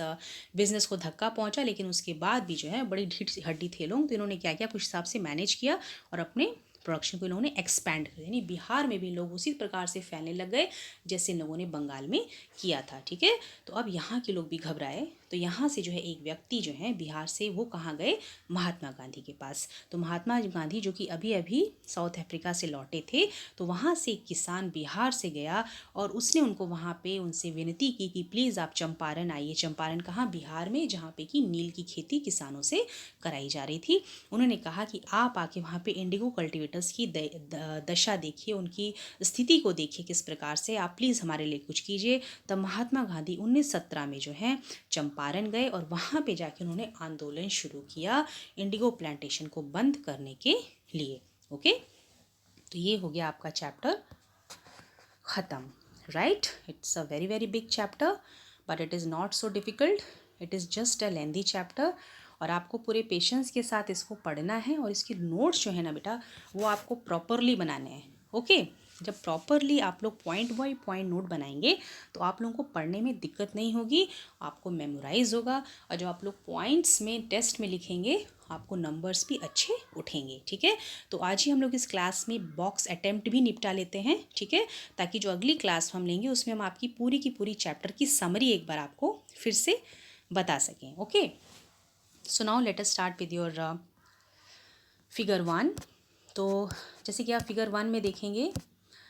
बिज़नेस को धक्का पहुंचा, लेकिन उसके बाद भी जो है बड़ी ढीठ हड्डी थे लोग, तो इन्होंने क्या किया, कुछ हिसाब से मैनेज किया और अपने प्रोडक्शन को इन्होंने एक्सपैंड कर दिया। यानी बिहार में भी लोग उसी प्रकार से फैलने लग गए जैसे इन लोगों ने बंगाल में किया था। ठीक है, तो अब यहाँ के लोग भी घबराए, तो यहाँ से जो है एक व्यक्ति जो है बिहार से, वो कहाँ गए, महात्मा गांधी के पास। तो महात्मा गांधी जो कि अभी अभी साउथ अफ्रीका से लौटे थे, तो वहाँ से एक किसान बिहार से गया और उसने उनको वहाँ पे उनसे विनती की कि प्लीज़ आप चंपारण आइए। चंपारण कहाँ, बिहार में, जहाँ पे कि नील की खेती किसानों से कराई जा रही थी। उन्होंने कहा कि आप आके वहाँ पे इंडिगो कल्टिवेटर्स की दशा देखिए, उनकी स्थिति को देखिए किस प्रकार से, आप प्लीज़ हमारे लिए कुछ कीजिए। तब महात्मा गांधी 1917 में जो है चंपारण गए और वहाँ पे जाके उन्होंने आंदोलन शुरू किया इंडिगो प्लांटेशन को बंद करने के लिए। ओके, तो ये हो गया आपका चैप्टर ख़त्म। Right, it's a very very big chapter but it is not so difficult, it is just a lengthy chapter. और आपको पूरे पेशेंस के साथ इसको पढ़ना है और इसके नोट्स जो है ना बेटा वो आपको प्रॉपरली बनाने हैं। ओके, जब प्रॉपरली आप लोग पॉइंट बाय पॉइंट नोट बनाएंगे तो आप लोगों को पढ़ने में दिक्कत नहीं होगी, आपको मेमोराइज होगा। और जब आप लोग पॉइंट्स में टेस्ट में लिखेंगे आपको नंबर्स भी अच्छे उठेंगे। ठीक है, तो आज ही हम लोग इस क्लास में बॉक्स अटेम्प्ट भी निपटा लेते हैं। ठीक है, ताकि जो अगली क्लास हम लेंगे उसमें हम आपकी पूरी की पूरी चैप्टर की समरी एक बार आपको फिर से बता सकें। Okay, so now let us start with your figure 1। तो जैसे कि आप फिगर 1 में देखेंगे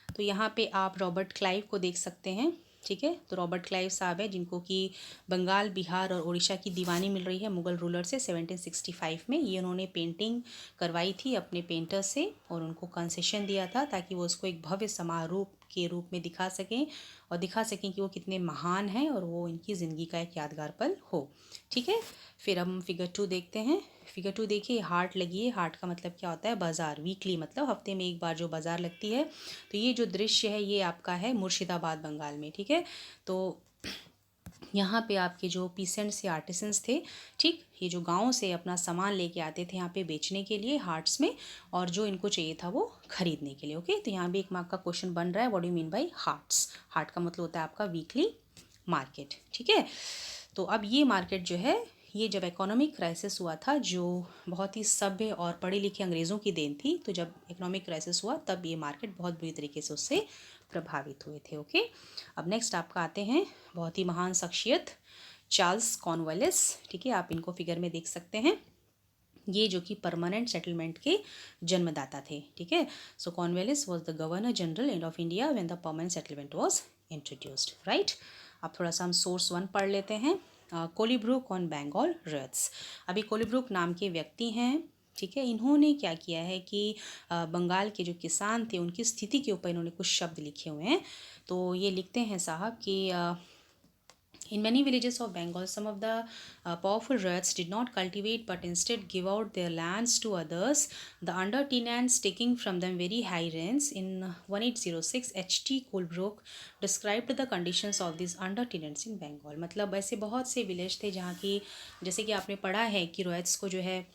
तो यहाँ पे आप रॉबर्ट क्लाइव को देख सकते हैं। ठीक है, तो रॉबर्ट क्लाइव साहब है जिनको कि बंगाल, बिहार और उड़ीसा की दीवानी मिल रही है मुग़ल रूलर से 1765 में। ये उन्होंने पेंटिंग करवाई थी अपने पेंटर से और उनको कंसेशन दिया था ताकि वो उसको एक भव्य समारोह के रूप में दिखा सकें और दिखा सकें कि वो कितने महान हैं और वो इनकी ज़िंदगी का एक यादगार पल हो। ठीक है, फिर हम फिगर 2 देखते हैं। फिगर 2 देखिए, हाट लगी है। हाट का मतलब क्या होता है, बाज़ार। वीकली मतलब हफ्ते में एक बार जो बाज़ार लगती है। तो ये जो दृश्य है ये आपका है मुर्शिदाबाद, बंगाल में। ठीक है, तो यहाँ पे आपके जो पीसेंट्स या आर्टिसंस थे, ठीक, ये जो गाँव से अपना सामान लेके आते थे यहाँ पे बेचने के लिए हार्ट्स में, और जो इनको चाहिए था वो खरीदने के लिए। ओके, तो यहाँ भी एक मार्क का क्वेश्चन बन रहा है, what do you mean by hearts. Heart का मतलब होता है आपका वीकली मार्केट। ठीक है, तो अब ये मार्केट जो है ये जब इकोनॉमिक क्राइसिस हुआ था, जो बहुत ही सभ्य और पढ़े लिखे अंग्रेज़ों की देन थी, तो जब इकोनॉमिक क्राइसिस हुआ तब ये मार्केट बहुत बुरी तरीके से उससे प्रभावित हुए थे। ओके, अब नेक्स्ट आपका आते हैं बहुत ही महान शख्सियत चार्ल्स कॉर्नवालिस। ठीक है, आप इनको फिगर में देख सकते हैं, ये जो कि परमानेंट सेटलमेंट के जन्मदाता थे। ठीक है, so Cornwallis was the governor general of India when the permanent settlement was introduced. Right, अब थोड़ा सा हम सोर्स 1 पढ़ लेते हैं। Colebrooke on Bengal ryots. अभी कोलीब्रुक नाम के व्यक्ति हैं। ठीक है, इन्होंने क्या किया है कि बंगाल के जो किसान थे उनकी स्थिति के ऊपर इन्होंने कुछ शब्द लिखे हुए हैं। तो ये लिखते हैं साहब कि In many villages of Bengal, some of the powerful ryots did not cultivate but instead give out their lands to others, the under tenants taking from them very high rents. In 1806, H.T. Colebrook described the conditions of these under tenants in Bengal. मतलब ऐसे बहुत से village थे जहाँ की, जैसे कि आपने पढ़ा है कि रॉयट्स को जो है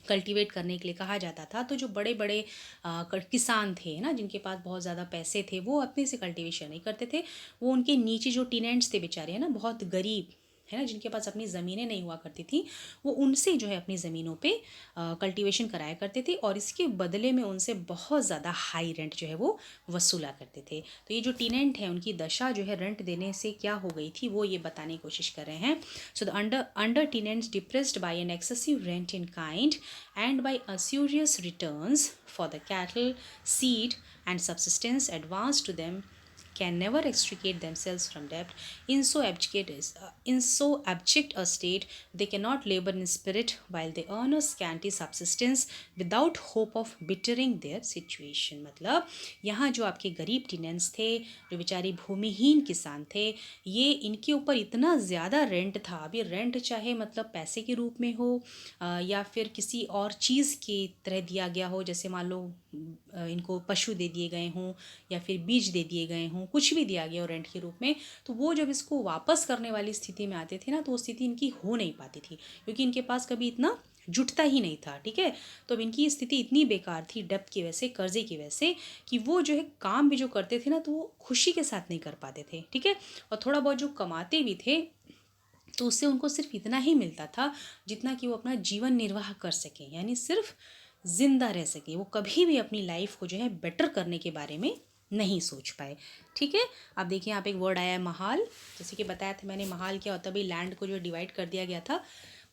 कल्टीवेट करने के लिए कहा जाता था, तो जो बड़े बड़े किसान थे ना, जिनके पास बहुत ज़्यादा पैसे थे, वो अपने से कल्टीवेशन नहीं करते थे। वो उनके नीचे जो टीनेंट्स थे बेचारे, है ना, बहुत गरीब, है ना, जिनके पास अपनी ज़मीनें नहीं हुआ करती थी, वो उनसे जो है अपनी ज़मीनों पे कल्टीवेशन कराया करते थे और इसके बदले में उनसे बहुत ज़्यादा हाई रेंट जो है वो वसूला करते थे। तो ये जो टीनेंट हैं उनकी दशा जो है रेंट देने से क्या हो गई थी, वो ये बताने की कोशिश कर रहे हैं। So the under tenants depressed by an excessive rent in kind and by usurious returns for the cattle, seed, and subsistence advanced to them, can never extricate themselves from debt. In so abject a state, they cannot labor in spirit while they earn a scanty subsistence without hope of bettering their situation. मतलब यहाँ जो आपके गरीब टिनेंट्स थे, जो बेचारी भूमिहीन किसान थे, ये इनके ऊपर इतना ज़्यादा रेंट था। अभी रेंट चाहे मतलब पैसे के रूप में हो या फिर किसी और चीज़ की तरह दिया गया हो, जैसे मान लो इनको पशु दे दिए गए हों या फिर बीज दे दिए गए हों, कुछ भी दिया गया हो रेंट के रूप में, तो वो जब इसको वापस करने वाली स्थिति में आते थे ना, तो वो स्थिति इनकी हो नहीं पाती थी, क्योंकि इनके पास कभी इतना जुटता ही नहीं था। ठीक है, तो अब इनकी स्थिति इतनी बेकार थी डेब्ट की वजह से, कर्जे की वजह से, कि वो जो है काम भी जो करते थे ना, तो वो खुशी के साथ नहीं कर पाते थे। ठीक है, और थोड़ा बहुत जो कमाते भी थे, तो उससे उनको सिर्फ इतना ही मिलता था जितना कि वो अपना जीवन निर्वाह कर सकें, यानी सिर्फ ज़िंदा रह सके। वो कभी भी अपनी लाइफ को जो है बेटर करने के बारे में नहीं सोच पाए। ठीक है, अब देखिए यहाँ पे एक वर्ड आया है महाल। जैसे कि बताया था मैंने, महाल क्या होता है भाई, लैंड को जो डिवाइड कर दिया गया था,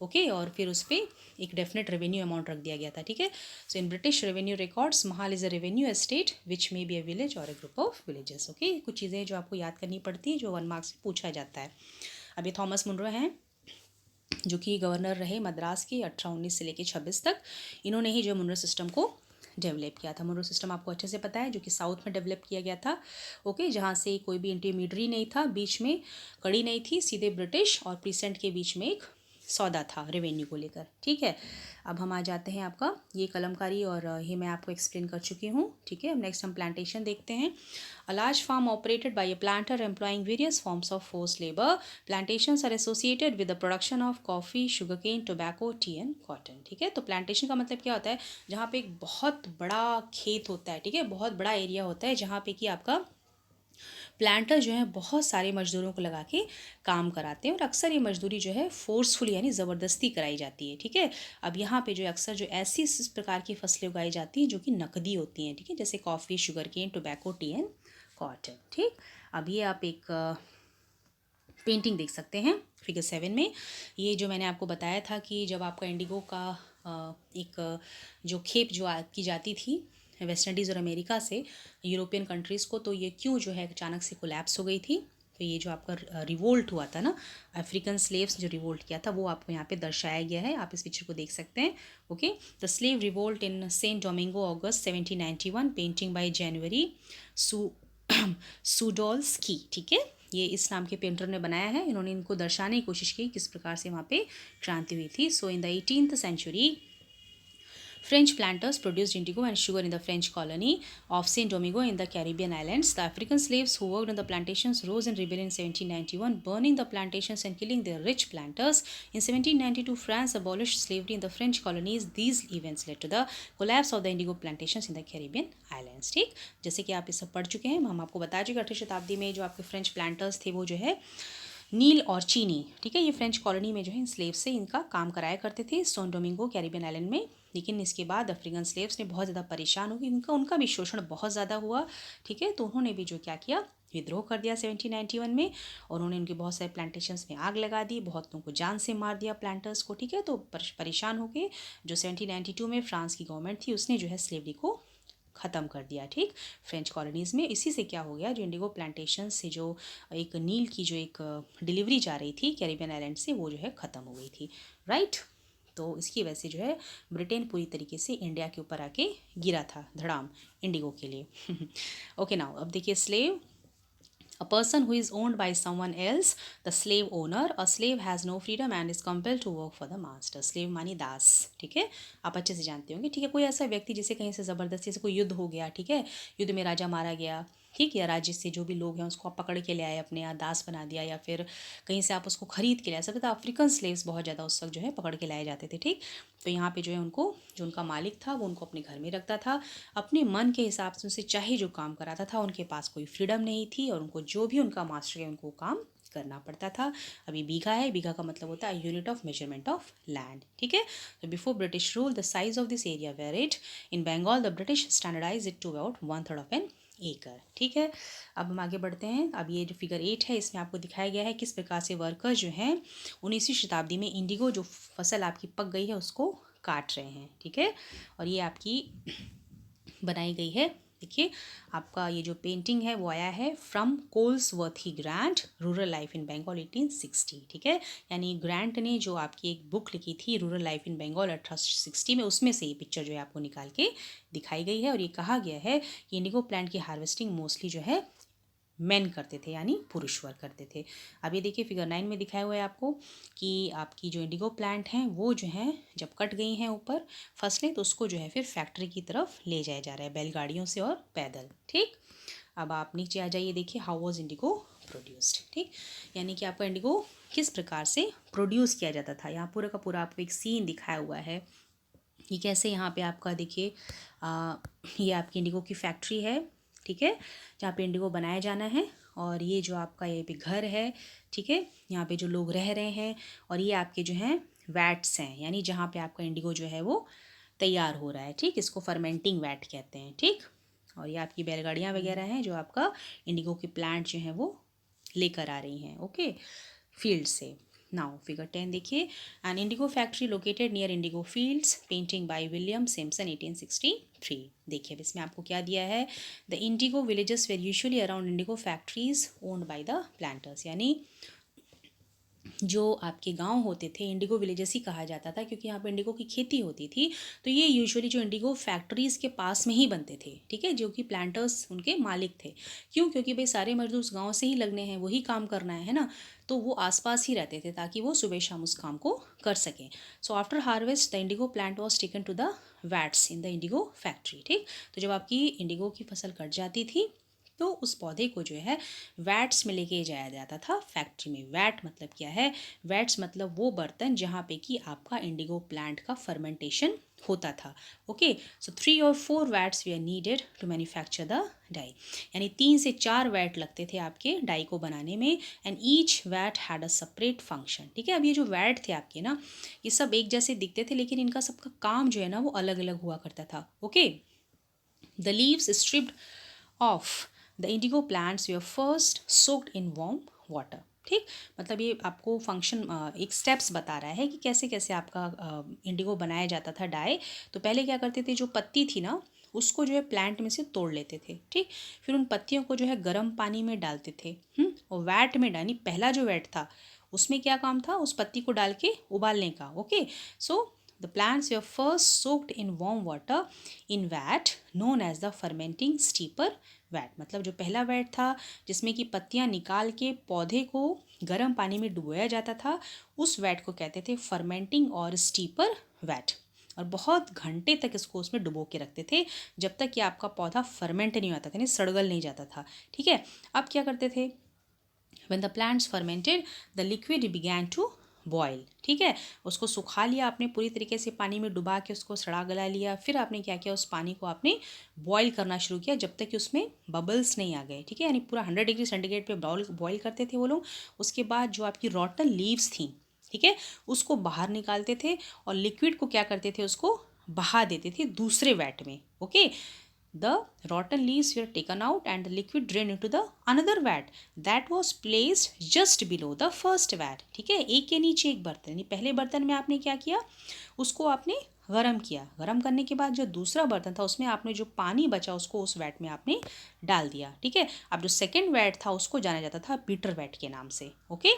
ओके, और फिर उस पर एक डेफिनेट रेवेन्यू अमाउंट रख दिया गया था। ठीक है, so in British revenue records mahal is a revenue estate which may be a village or a group of villages. Okay, कुछ चीज़ें जो आपको याद करनी पड़ती है, जो 1 मार्क्स से पूछा जाता है। अभी थॉमस मुनरो हैं, जो कि गवर्नर रहे मद्रास के 1819 से लेकर 26 तक। इन्होंने ही जो मुनरो सिस्टम को डेवलप किया था। मुनरो सिस्टम आपको अच्छे से पता है, जो कि साउथ में डेवलप किया गया था। ओके, जहाँ से कोई भी इंटरमीडियरी नहीं था, बीच में कड़ी नहीं थी, सीधे ब्रिटिश और प्रीसेंट के बीच में एक सौदा था रेवेन्यू को लेकर। ठीक है, अब हम आ जाते हैं आपका ये कलमकारी, और ये मैं आपको एक्सप्लेन कर चुकी हूँ। ठीक है, अब नेक्स्ट हम प्लांटेशन देखते हैं। A large farm operated by a planter employing various forms of forced labor. Plantations are associated with the production of coffee, sugarcane, tobacco, tea and cotton. ठीक है, तो प्लांटेशन का मतलब क्या होता है, जहाँ पे एक बहुत बड़ा खेत होता है, ठीक है, बहुत बड़ा एरिया होता है, जहाँ पे कि आपका प्लांटर जो है बहुत सारे मजदूरों को लगा के काम कराते हैं, और अक्सर ये मजदूरी जो है फोर्सफुली यानी ज़बरदस्ती कराई जाती है। ठीक है, अब यहाँ पे जो अक्सर जो ऐसी इस प्रकार की फसलें उगाई जाती हैं जो कि नकदी होती हैं, ठीक है, जैसे coffee, sugar cane, tobacco, tea and cotton. ठीक, अब ये आप एक पेंटिंग देख सकते हैं फिगर 7 में। ये जो मैंने आपको बताया था कि जब आपका इंडिगो का एक जो खेप जो की जाती थी वेस्ट इंडीज़ और अमेरिका से यूरोपियन कंट्रीज़ को, तो ये क्यों जो है अचानक से कोलैप्स हो गई थी। तो ये जो आपका रिवोल्ट हुआ था ना, अफ्रीकन स्लेव्स जो रिवोल्ट किया था, वो आपको यहाँ पे दर्शाया गया है, आप इस पिक्चर को देख सकते हैं। Okay, the slave revolt in Saint Domingo August 1791, painting by January Suchodolski. ठीक है, ये इस नाम के पेंटर ने बनाया है। इन्होंने इनको दर्शाने की कोशिश की किस प्रकार से वहाँ पे क्रांति हुई थी। So in the 18th century French planters produced indigo and sugar in the French colony of Saint Domingo in the Caribbean islands. The African slaves who worked on the plantations rose in rebellion in 1791, burning the plantations and killing their rich planters. In 1792, France abolished slavery in the French colonies. These events led to the collapse of the indigo plantations in the Caribbean islands. ठीक, जैसे कि आप ये सब पढ़ चुके हैं, हम आपको बता चुके 18वीं शताब्दी में जो आपके फ्रेंच प्लांटर्स थे, वो जो है नील और चीनी, ठीक है, ये फ्रेंच कॉलोनी में जो है स्लेव से इनका काम कराया करते थे सैंट डोमिंगो कैरिबियन आइलैंड में। लेकिन इसके बाद अफ्रीकन स्लेव्स ने बहुत ज़्यादा परेशान हो गई, उनका भी शोषण बहुत ज़्यादा हुआ। ठीक है, तो उन्होंने भी जो क्या किया, विद्रोह कर दिया 1791 में, और उन्होंने उनके बहुत सारे प्लांटेशंस में आग लगा दी, बहुत लोगों को जान से मार दिया प्लांटर्स को। ठीक है, तो परेशान हो गए। जो 1792 में फ्रांस की गवर्नमेंट थी, उसने जो है स्लेवरी को ख़त्म कर दिया। ठीक, फ्रेंच कॉलोनीज़ में। इसी से क्या हो गया, जो इंडिगो प्लांटेशन से जो एक नील की जो एक डिलीवरी जा रही थी कैरिबियन आइलैंड से, वो जो है ख़त्म हो गई थी। राइट, तो इसकी वजह से जो है ब्रिटेन पूरी तरीके से इंडिया के ऊपर आके गिरा था धड़ाम इंडिगो के लिए। ओके नाउ, अब देखिए slave A person who is owned by someone else, the slave owner, a slave has no freedom and is compelled to work for the master. Slave मानी दास, ठीक है, आप अच्छे से जानते होंगे, ठीक है। कोई ऐसा व्यक्ति जिसे कहीं से ज़बरदस्ती से कोई युद्ध हो गया, ठीक है, युद्ध में राजा मारा गया, ठीक, या राज्य से जो भी लोग हैं उसको आप पकड़ के ले आए, अपने यहाँ दास बना दिया, या फिर कहीं से आप उसको खरीद के ले आए। सब तो अफ्रीकन स्लेव्स बहुत ज़्यादा उस वक्त जो है पकड़ के लाए जाते थे, ठीक। तो यहाँ पे जो है उनको, जो उनका मालिक था वो उनको अपने घर में रखता था, अपने मन के हिसाब से उनसे चाहे जो काम कराता था। उनके पास कोई फ्रीडम नहीं थी और उनको जो भी उनका मास्टर है उनको काम करना पड़ता था। अभी बीघा है, बीघा का मतलब होता है unit of measurement of land, ठीक है। तो before British rule the size of this area varied. In Bengal the British standardise it to about 1/3 of an acre, ठीक है। अब हम आगे बढ़ते हैं। अब ये जो फिगर 8 है इसमें आपको दिखाया गया है किस प्रकार से वर्कर्स जो हैं 19वीं शताब्दी में इंडिगो जो फसल आपकी पक गई है उसको काट रहे हैं, ठीक है। और ये आपकी बनाई गई है, देखिए आपका ये जो पेंटिंग है वो आया है from Colesworthey Grant rural life in Bengal 1860, ठीक है। यानी ग्रांट ने जो आपकी एक बुक लिखी थी रूरल लाइफ इन बंगाल 1860 में, उसमें से ये पिक्चर जो है आपको निकाल के दिखाई गई है। और ये कहा गया है कि इंडिगो प्लांट की हार्वेस्टिंग मोस्टली जो है मेन करते थे, यानी पुरुष वर्ग करते थे। अब ये देखिए फिगर 9 में दिखाया हुआ है आपको कि आपकी जो इंडिगो प्लांट हैं वो जो हैं जब कट गई हैं ऊपर फसलें, तो उसको जो है फिर फैक्ट्री की तरफ ले जाया जा रहा है बैलगाड़ियों से और पैदल, ठीक। अब आप नीचे आ जाइए, देखिए हाउ वॉज इंडिगो प्रोड्यूस्ड, ठीक। यानी कि आपका इंडिगो किस प्रकार से प्रोड्यूस किया जाता था। यहाँ पूरा का पूरा आपको एक सीन दिखाया हुआ है। ये कैसे यहाँ पे आपका देखिए ये आपकी इंडिगो की फैक्ट्री है, ठीक है, जहाँ पे इंडिगो बनाया जाना है। और ये जो आपका ये पे घर है, ठीक है, यहाँ पे जो लोग रह रहे हैं। और ये आपके जो हैं वैट्स हैं, यानी जहाँ पे आपका इंडिगो जो है वो तैयार हो रहा है, ठीक। इसको फर्मेंटिंग वैट कहते हैं, ठीक। और ये आपकी बैलगाड़ियाँ वगैरह हैं जो आपका इंडिगो की प्लांट जो है वो लेकर आ रही हैं, ओके, फील्ड से। नाउ फिगर 10 देखिए, an indigo factory located near indigo fields, painting by William Simpson 1863। देखिए अब इसमें आपको क्या दिया है, the indigo villages were usually around indigo factories owned by the planters. यानी जो आपके गांव होते थे इंडिगो विलेजेस ही कहा जाता था क्योंकि यहाँ पे इंडिगो की खेती होती थी। तो ये यूजुअली जो इंडिगो फैक्ट्रीज़ के पास में ही बनते थे, ठीक है, जो कि प्लांटर्स उनके मालिक थे। क्यों? क्योंकि भाई सारे मजदूर उस गाँव से ही लगने हैं, वही काम करना है ना, तो वो आसपास ही रहते थे ताकि वो सुबह शाम उस काम को कर सकें। So after harvest the indigo plant was taken to the vats in the indigo factory, ठीक। तो जब आपकी इंडिगो की फसल कट जाती थी तो उस पौधे को जो है वैट्स में लेके जाया जाता था फैक्ट्री में। वैट मतलब क्या है? वैट्स मतलब वो बर्तन जहाँ पे कि आपका इंडिगो प्लांट का फर्मेंटेशन होता था, ओके। सो 3 और 4 vats we are needed to manufacture the dye. यानी 3 से 4 वैट लगते थे आपके डाई को बनाने में। And each vat had a separate function, ठीक है। अब ये जो वैट थे आपके ना, ये सब एक जैसे दिखते थे लेकिन इनका सबका काम जो है ना वो अलग अलग हुआ करता था, okay. The leaves stripped off the indigo plants were first soaked in warm water, ठीक। मतलब ये आपको फंक्शन एक स्टेप्स बता रहा है कि कैसे कैसे आपका इंडिगो बनाया जाता था डाई। तो पहले क्या करते थे, जो पत्ती थी ना उसको जो है प्लांट में से तोड़ लेते थे, ठीक। फिर उन पत्तियों को जो है गर्म पानी में डालते थे, और वैट में डाली। पहला जो वैट था उसमें क्या काम था, उस पत्ती को डाल के उबालने का, okay. So the plants were first soaked in warm water in vat known as the fermenting steeper vat। मतलब जो पहला वैट था जिसमें कि पत्तियां निकाल के पौधे को गर्म पानी में डुबोया जाता था, उस वैट को कहते थे फर्मेंटिंग और स्टीपर वैट। और बहुत घंटे तक इसको उसमें डुबो के रखते थे जब तक कि आपका पौधा फर्मेंट नहीं होता था, यानी सड़गल नहीं जाता था, ठीक है। अब क्या करते थे, when the plants fermented the liquid began to boil, ठीक है। उसको सुखा लिया आपने पूरी तरीके से, पानी में डुबा के उसको सड़ा गला लिया। फिर आपने क्या किया, उस पानी को आपने बॉयल करना शुरू किया जब तक कि उसमें बबल्स नहीं आ गए, ठीक है। यानी पूरा 100 डिग्री सेंटीग्रेड पे बॉयल करते थे वो लोग। उसके बाद जो आपकी रॉटन लीव्स थी, ठीक है, उसको बाहर निकालते थे और लिक्विड को क्या करते थे, उसको बहा देते थे दूसरे वैट में, okay. The rotten leaves were taken out and the liquid drained into the another vat that was placed just below the first vat, ठीक है। एक के नीचे एक बर्तन, यानी पहले बर्तन में आपने क्या किया, उसको आपने गरम किया। गरम करने के बाद जो दूसरा बर्तन था उसमें आपने जो पानी बचा उसको उस वैट में आपने डाल दिया, ठीक है। अब जो सेकेंड वैट था उसको जाना जाता था बिटर वैट के नाम से, okay.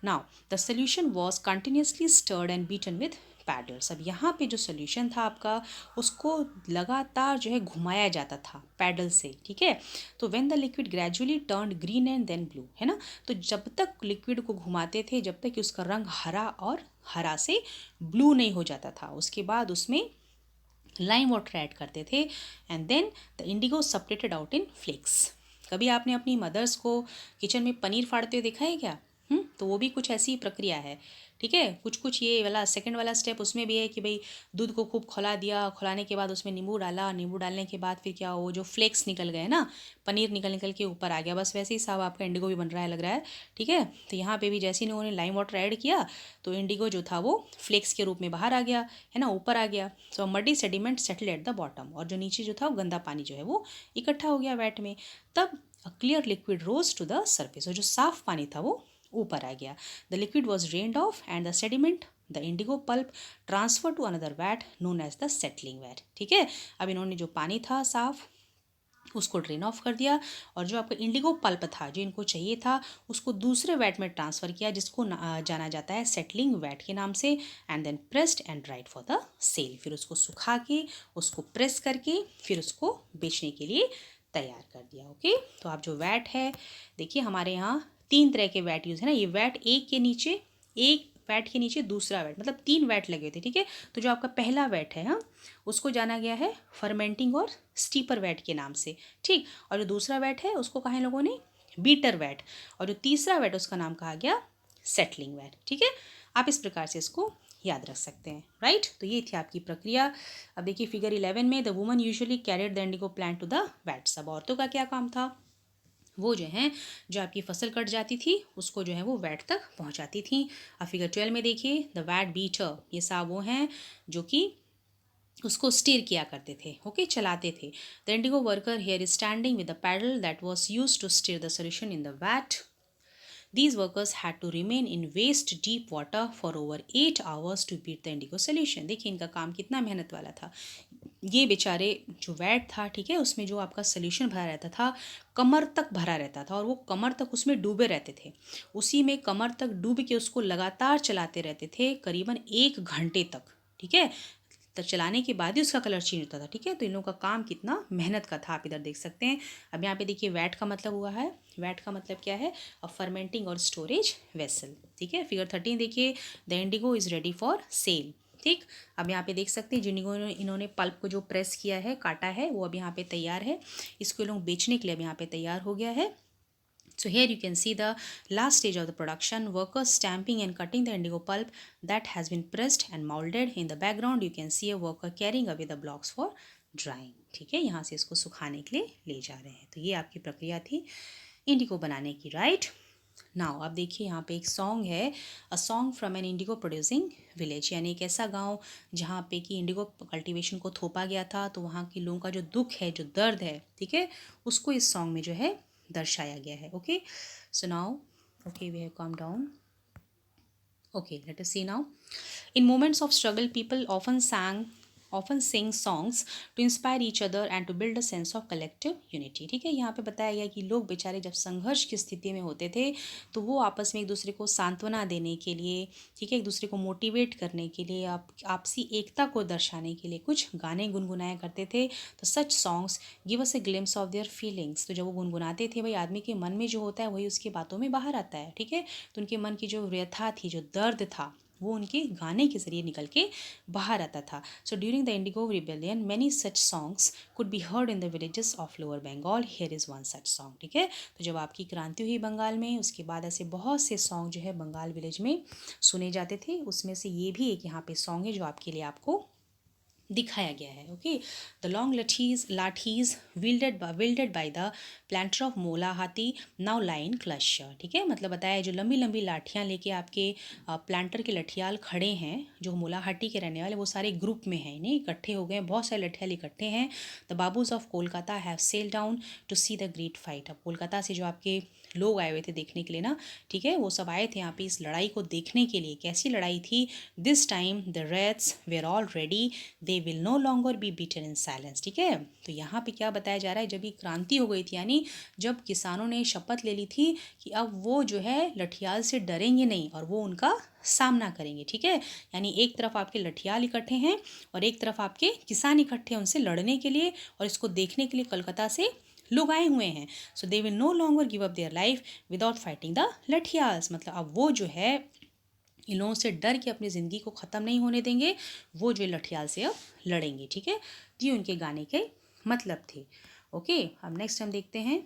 Now the solution was continuously stirred and beaten with paddles. अब यहाँ पे जो सोल्यूशन था आपका, उसको लगातार जो है घुमाया जाता था पैडल से, ठीक है। तो when the liquid gradually turned green and then blue, है ना, तो जब तक लिक्विड को घुमाते थे, जब तक कि उसका रंग हरा और हरा से ब्लू नहीं हो जाता था, उसके बाद उसमें लाइम वाटर ऐड करते थे and then the indigo separated out in flakes. कभी आपने अपनी मदर्स को किचन में पनीर फाड़ते हुए देखा है क्या? तो वो भी कुछ ऐसी ही प्रक्रिया है, ठीक है। कुछ कुछ ये वाला सेकंड वाला स्टेप उसमें भी है कि भाई दूध को खूब खौला दिया, खौलाने के बाद उसमें नींबू डाला, नींबू डालने के बाद फिर क्या, वो जो फ्लेक्स निकल गए ना, पनीर निकल निकल के ऊपर आ गया। बस वैसे ही साहब आपका इंडिगो भी बन रहा है, लग रहा है, ठीक है। तो यहाँ पे भी जैसे ही उन्होंने लाइम वाटर ऐड किया तो इंडिगो जो था वो फ्लेक्स के रूप में बाहर आ गया, है ना, ऊपर आ गया। So muddy sediment settle at the bottom, और जो नीचे जो था वो गंदा पानी जो है वो इकट्ठा हो गया वैट में। तब a clear liquid rose to the surface, और जो साफ पानी था वो ऊपर आ गया। The liquid was drained off and the sediment the indigo pulp transfer to another vat known as the settling vat, ठीक है। अब इन्होंने जो पानी था साफ उसको ड्रेन ऑफ कर दिया, और जो आपका इंडिगो पल्प था जो इनको चाहिए था उसको दूसरे वैट में ट्रांसफ़र किया, जिसको जाना जाता है सेटलिंग वैट के नाम से। And then pressed and dried for the sale, फिर उसको सुखा के, उसको प्रेस करके फिर उसको बेचने के लिए तैयार कर दिया। ओके, तो आप जो वैट है, देखिए हमारे यहाँ 3 तरह के वैट यूज़ है ना। ये वैट एक वैट के नीचे दूसरा वैट, मतलब 3 वैट लगे थे, ठीक है। तो जो आपका पहला वैट है, हाँ, उसको जाना गया है फर्मेंटिंग और स्टीपर वैट के नाम से, ठीक। और जो दूसरा वैट है उसको कहा है लोगों ने बीटर वैट, और जो तीसरा वैट उसका नाम कहा गया सेटलिंग वैट, ठीक है। आप इस प्रकार से इसको याद रख सकते हैं, राइट। तो ये थी आपकी प्रक्रिया। अब देखिए फिगर 11 में, the woman usually carried the indigo plant to the vats. अब औरतों का क्या काम था, वो जो है, जो आपकी फसल कट जाती थी उसको जो है वो वैट तक पहुंचाती थी। अब फिगर 12 में देखिए, द वैट बीटर, ये साहब वो हैं जो कि उसको स्टीर किया करते थे, ओके, चलाते थे। The indigo worker here is standing with the paddle that was use to stir the solution in the vat. These workers had to remain in waist deep water for over 8 hours to beat the indigo solution। देखिए इनका काम कितना मेहनत वाला था। ये बेचारे जो वैट था, ठीक है, उसमें जो आपका सोल्यूशन भरा रहता था, कमर तक भरा रहता था, और वो कमर तक उसमें डूबे रहते थे। उसी में कमर तक डूब के उसको लगातार चलाते रहते थे करीबन 1 घंटे तक, ठीक है। तो चलाने के बाद ही उसका कलर चेंज होता था, ठीक है। तो इन लोगों का काम कितना मेहनत का था, आप इधर देख सकते हैं। अब यहाँ पे देखिए वैट का मतलब हुआ है, वैट का मतलब क्या है, अ फर्मेंटिंग और स्टोरेज वेसल, ठीक है। फिगर 13 देखिए, the Indigo is ready for sale, ठीक। अब यहाँ पे देख सकते हैं जिनको इन्होंने पल्प को जो प्रेस किया है, काटा है, वो अब यहाँ पे तैयार है। इसको लोग बेचने के लिए अब यहाँ पे तैयार हो गया है। So here you can see the last stage of the production, workers stamping and cutting the indigo pulp that has been pressed and molded. In the background you can see a worker carrying away the blocks for drying, ठीक है। यहाँ से इसको सुखाने के लिए ले जा रहे हैं। तो ये आपकी प्रक्रिया थी इंडिगो बनाने की, राइट। नाउ अब देखिए यहाँ पे एक सॉन्ग है, a song from an indigo producing village, यानी एक ऐसा गांव जहाँ पे कि इंडिगो कल्टीवेशन को थोपा गया था। तो वहाँ के लोगों का जो दुख है, जो दर्द है, ठीक है, उसको इस सॉन्ग में जो है दर्शाया गया है। Okay, so now okay we have come down. Okay, let us see now. In moments of struggle, people often sing songs to inspire each other and to build a sense of collective unity, ठीक है। यहाँ पे बताया गया कि लोग बेचारे जब संघर्ष की स्थिति में होते थे तो वो आपस में एक दूसरे को सांत्वना देने के लिए, ठीक है, एक दूसरे को मोटिवेट करने के लिए, आपसी एकता को दर्शाने के लिए कुछ गाने गुनगुनाया करते थे। तो such songs give us a glimpse of their feelings. तो जब वो गुनगुनाते थे, भाई आदमी के मन में जो होता है वही उसकी बातों में बाहर आता है, ठीक है। तो उनके मन की जो व्यथा थी, जो दर्द था, वो उनके गाने के ज़रिए निकल के बाहर आता था। So during the indigo rebellion many such songs could be heard in the villages of lower Bengal. Here is one such song, ठीक है। तो जब आपकी क्रांति हुई बंगाल में, उसके बाद ऐसे बहुत से सॉन्ग जो है बंगाल विलेज में सुने जाते थे। उसमें से ये भी एक यहाँ पे सॉन्ग है जो आपके लिए आपको दिखाया गया है। Okay, the long lathis wielded by the planter of Mollahati now line cluster, ठीक है। मतलब बताया जो लंबी लंबी लाठियाँ लेके आपके प्लांटर के लठियाल खड़े हैं, जो मोलाहाटी के रहने वाले, वो सारे ग्रुप में हैं, इन्हें इकट्ठे हो गए, बहुत सारे लठियाल इकट्ठे हैं। The babus of Kolkata have sail down to see the great fight. अब कोलकाता से जो आपके लोग आए हुए थे देखने के लिए ना, ठीक है, वो सब आए थे यहाँ पे इस लड़ाई को देखने के लिए। कैसी लड़ाई थी? This time the reds were all ready, they they will no longer be beaten in silence. ठीक है, तो यहाँ पे क्या बताया जा रहा है, जब ये क्रांति हो गई थी, यानी जब किसानों ने शपथ ले ली थी कि अब वो जो है लठियाल से डरेंगे नहीं और वो उनका सामना करेंगे। ठीक है, यानी एक तरफ आपके लठियाल इकट्ठे हैं और एक तरफ आपके किसान इकट्ठे हैं उनसे लड़ने के लिए, और इसको देखने के लिए कलकत्ता से लोग आए हुए हैं। So they will no longer give up their life without fighting the lathiyals, मतलब अब वो जो है इन लोगों से डर के अपनी ज़िंदगी को ख़त्म नहीं होने देंगे, वो जो लठियाल से अब लड़ेंगे। ठीक है, ये उनके गाने के मतलब थे। ओके, अब नेक्स्ट हम देखते हैं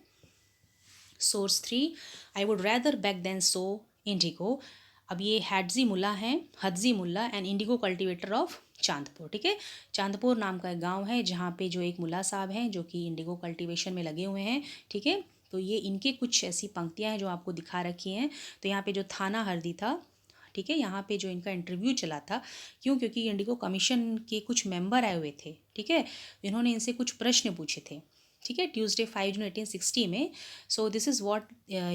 source 3, I would rather beg than sow indigo. अब ये Hadji Mollah and indigo cultivator of Chandpur. ठीक है, चांदपुर नाम का एक गाँव है जहाँ पे जो एक मुल्ला साहब हैं जो कि इंडिगो कल्टिवेशन में लगे हुए हैं। ठीक है, तो ये इनके कुछ ऐसी पंक्तियाँ हैं जो आपको दिखा रखी हैं। तो यहाँ पे जो थाना हरदी था, ठीक है, यहाँ पे जो इनका इंटरव्यू चला था, क्योंकि इंडिगो कमीशन के कुछ मेंबर आए हुए थे। ठीक है, इन्होंने इनसे कुछ प्रश्न पूछे थे। ठीक है, ट्यूसडे 5 जून 1860 में। So this is what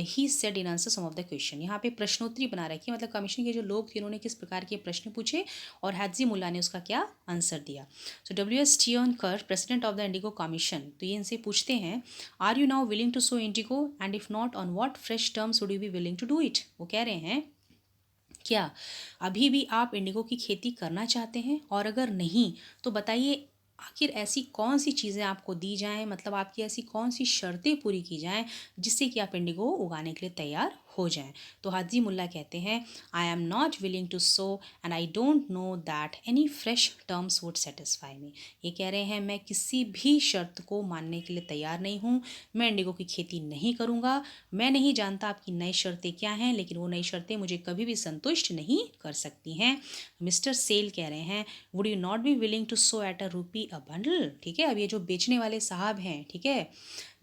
he said in answer some of the question. यहाँ पे प्रश्नोत्तरी बना रखी है, मतलब कमीशन के जो लोग थे उन्होंने किस प्रकार के प्रश्न पूछे और हदजी मुल्ला ने उसका क्या आंसर दिया। So W.S. टियोनकर, president of the Indigo Commission, तो ये इनसे पूछते हैं, are you now willing to sow indigo and if not on what fresh terms would you be willing to do it. वो कह रहे हैं क्या अभी भी आप इंडिगो की खेती करना चाहते हैं, और अगर नहीं तो बताइए आखिर ऐसी कौन सी चीज़ें आपको दी जाएं, मतलब आपकी ऐसी कौन सी शर्तें पूरी की जाएं जिससे कि आप इंडिगो उगाने के लिए तैयार हो जाएं। तो हाजी मुल्ला कहते हैं, I am not willing to sow and I don't know that any fresh terms would satisfy me. ये कह रहे हैं मैं किसी भी शर्त को मानने के लिए तैयार नहीं हूँ, मैं इंडिगो की खेती नहीं करूँगा। मैं नहीं जानता आपकी नई शर्तें क्या हैं, लेकिन वो नई शर्तें मुझे कभी भी संतुष्ट नहीं कर सकती हैं। मिस्टर सेल कह रहे हैं, would you not be willing to sow at a rupee a bundle. ठीक है, अब ये जो बेचने वाले साहब हैं, ठीक है,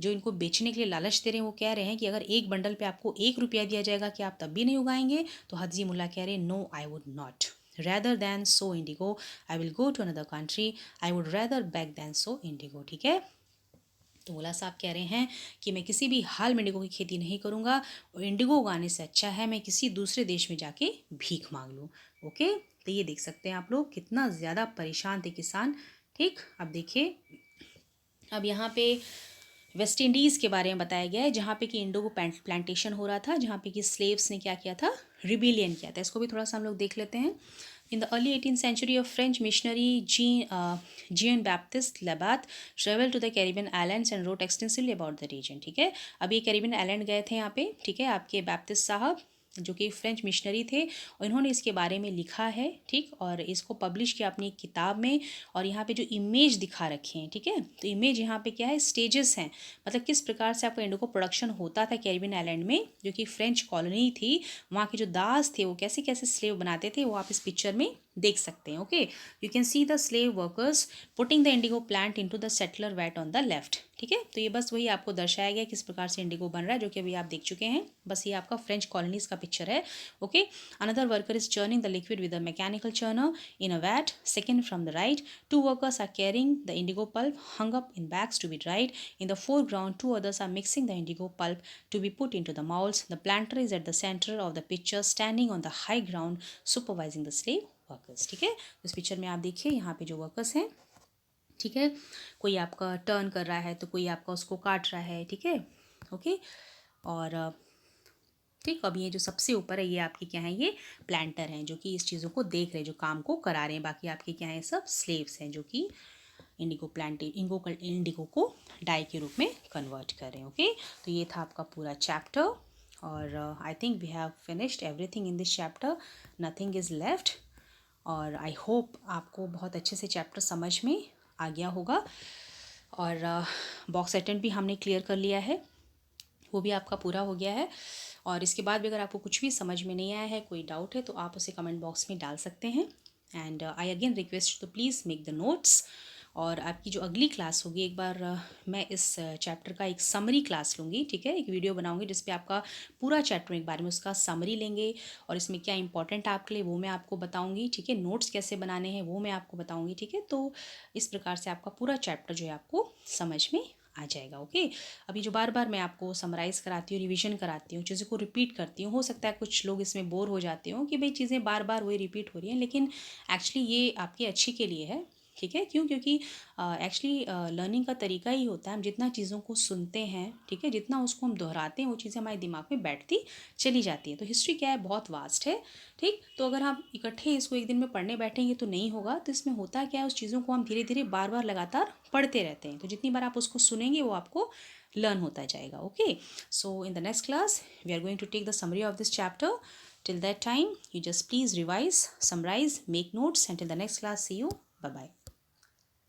जो इनको बेचने के लिए लालच दे रहे हैं, वो कह रहे हैं कि अगर एक बंडल पे आपको 1 रुपया दिया जाएगा कि आप तब भी नहीं उगाएंगे। तो हदजी मुल्ला कह रहे हैं, no I would not, rather than sow indigo I will go to another country, I would rather beg than sow indigo। ठीक है, तो मुल्ला साहब कह रहे हैं कि मैं किसी भी हाल में इंडिगो की खेती नहीं करूँगा और इंडिगो उगाने से अच्छा है मैं किसी दूसरे देश में जाके भीख मांग लूँ। ओके, तो ये देख सकते हैं आप लोग कितना ज़्यादा परेशान थे किसान। ठीक, अब देखिए, अब यहाँ पे वेस्ट इंडीज़ के बारे में बताया गया है जहाँ पे कि इंडिगो प्लांटेशन हो रहा था, जहाँ पे कि स्लेव्स ने क्या किया था, रिबेलियन किया था। इसको भी थोड़ा सा हम लोग देख लेते हैं। In the early 18th century, a French missionary, Jean-Baptiste Labat, traveled to the Caribbean islands and wrote extensively about the region। ठीक है, अब ये कैरिबियन आइलैंड गए थे यहाँ पे, ठीक है, आपके बैप्टिस्ट साहब जो कि फ्रेंच मिशनरी थे, और इन्होंने इसके बारे में लिखा है। ठीक, और इसको पब्लिश किया अपनी किताब में। और यहाँ पे जो इमेज दिखा रखे हैं, ठीक है, तो इमेज यहाँ पे क्या है, स्टेजेस हैं, मतलब किस प्रकार से आपका इंडिगो प्रोडक्शन होता था कैरिबियन आइलैंड में, जो कि फ्रेंच कॉलोनी थी। वहाँ के जो दास थे वो कैसे कैसे स्लेव बनाते थे, वो आप इस पिक्चर में देख सकते हैं। Okay, you can see the slave workers putting the indigo plant into the settler vat on the left. ठीक है, तो ये बस वही आपको दर्शाया गया किस प्रकार से इंडिगो बन रहा है, जो कि अभी आप देख चुके हैं। बस ये आपका फ्रेंच कॉलोनीज का पिक्चर है। Okay, another worker is churning the liquid with a mechanical churner in a vat, second from the right. 2 workers are carrying the indigo pulp hung up in bags to be dried. In the foreground, 2 others are mixing the indigo pulp to be put into the molds. The planter is at the center of the picture, standing on the high ground, supervising the slave workers. ठीक है, इस picture में आप देखिए यहाँ पे जो workers हैं, ठीक है, कोई आपका टर्न कर रहा है तो कोई आपका उसको काट रहा है। ठीक है, ओके, और ठीक, अब ये जो सबसे ऊपर है ये आपके क्या है, ये प्लांटर हैं जो कि इस चीज़ों को देख रहे हैं, जो काम को करा रहे हैं। बाकी आपके क्या है, सब स्लेव्स हैं जो कि इंडिगो को डाई के रूप में कन्वर्ट कर रहे हैं। ओके, तो ये था आपका पूरा चैप्टर, और I think we have finished everything in this chapter, nothing is left. और आई होप आपको बहुत अच्छे से चैप्टर समझ में आ गया होगा। और बॉक्स अटेम्प्ट भी हमने क्लियर कर लिया है, वो भी आपका पूरा हो गया है। और इसके बाद भी अगर आपको कुछ भी समझ में नहीं आया है, कोई डाउट है, तो आप उसे कमेंट बॉक्स में डाल सकते हैं। And I again request to please make the notes. और आपकी जो अगली क्लास होगी, एक बार मैं इस चैप्टर का एक समरी क्लास लूँगी। ठीक है, एक वीडियो बनाऊँगी जिस पे आपका पूरा चैप्टर एक बार में उसका समरी लेंगे, और इसमें क्या इंपॉर्टेंट आपके लिए वो मैं आपको बताऊँगी। ठीक है, नोट्स कैसे बनाने हैं वो मैं आपको बताऊँगी। ठीक है, तो इस प्रकार से आपका पूरा चैप्टर जो है आपको समझ में आ जाएगा। ओके, अभी जो बार बार मैं आपको समराइज़ कराती हूँ, रिवीजन कराती हूँ, चीज़ों को रिपीट करती हूँ, हो सकता है कुछ लोग इसमें बोर हो जाते हो कि भाई चीज़ें बार बार वही रिपीट हो रही हैं, लेकिन एक्चुअली ये आपके अच्छे के लिए है। ठीक है, क्यों? क्योंकि एक्चुअली लर्निंग का तरीका ही होता है, हम जितना चीज़ों को सुनते हैं, ठीक है, जितना उसको हम दोहराते हैं वो चीज़ें हमारे दिमाग में बैठती चली जाती है। तो हिस्ट्री क्या है, बहुत वास्ट है, ठीक। तो अगर आप इकट्ठे इसको एक दिन में पढ़ने बैठेंगे तो नहीं होगा। तो इसमें होता क्या है, उस चीज़ों को हम धीरे धीरे बार बार लगातार पढ़ते रहते हैं। तो जितनी बार आप उसको सुनेंगे वो आपको लर्न होता जाएगा। Okay, so in the next class we are going to take the summary of this chapter. Till that time, you just please revise, summarize, make notes. Until the next class, see you. Bye bye.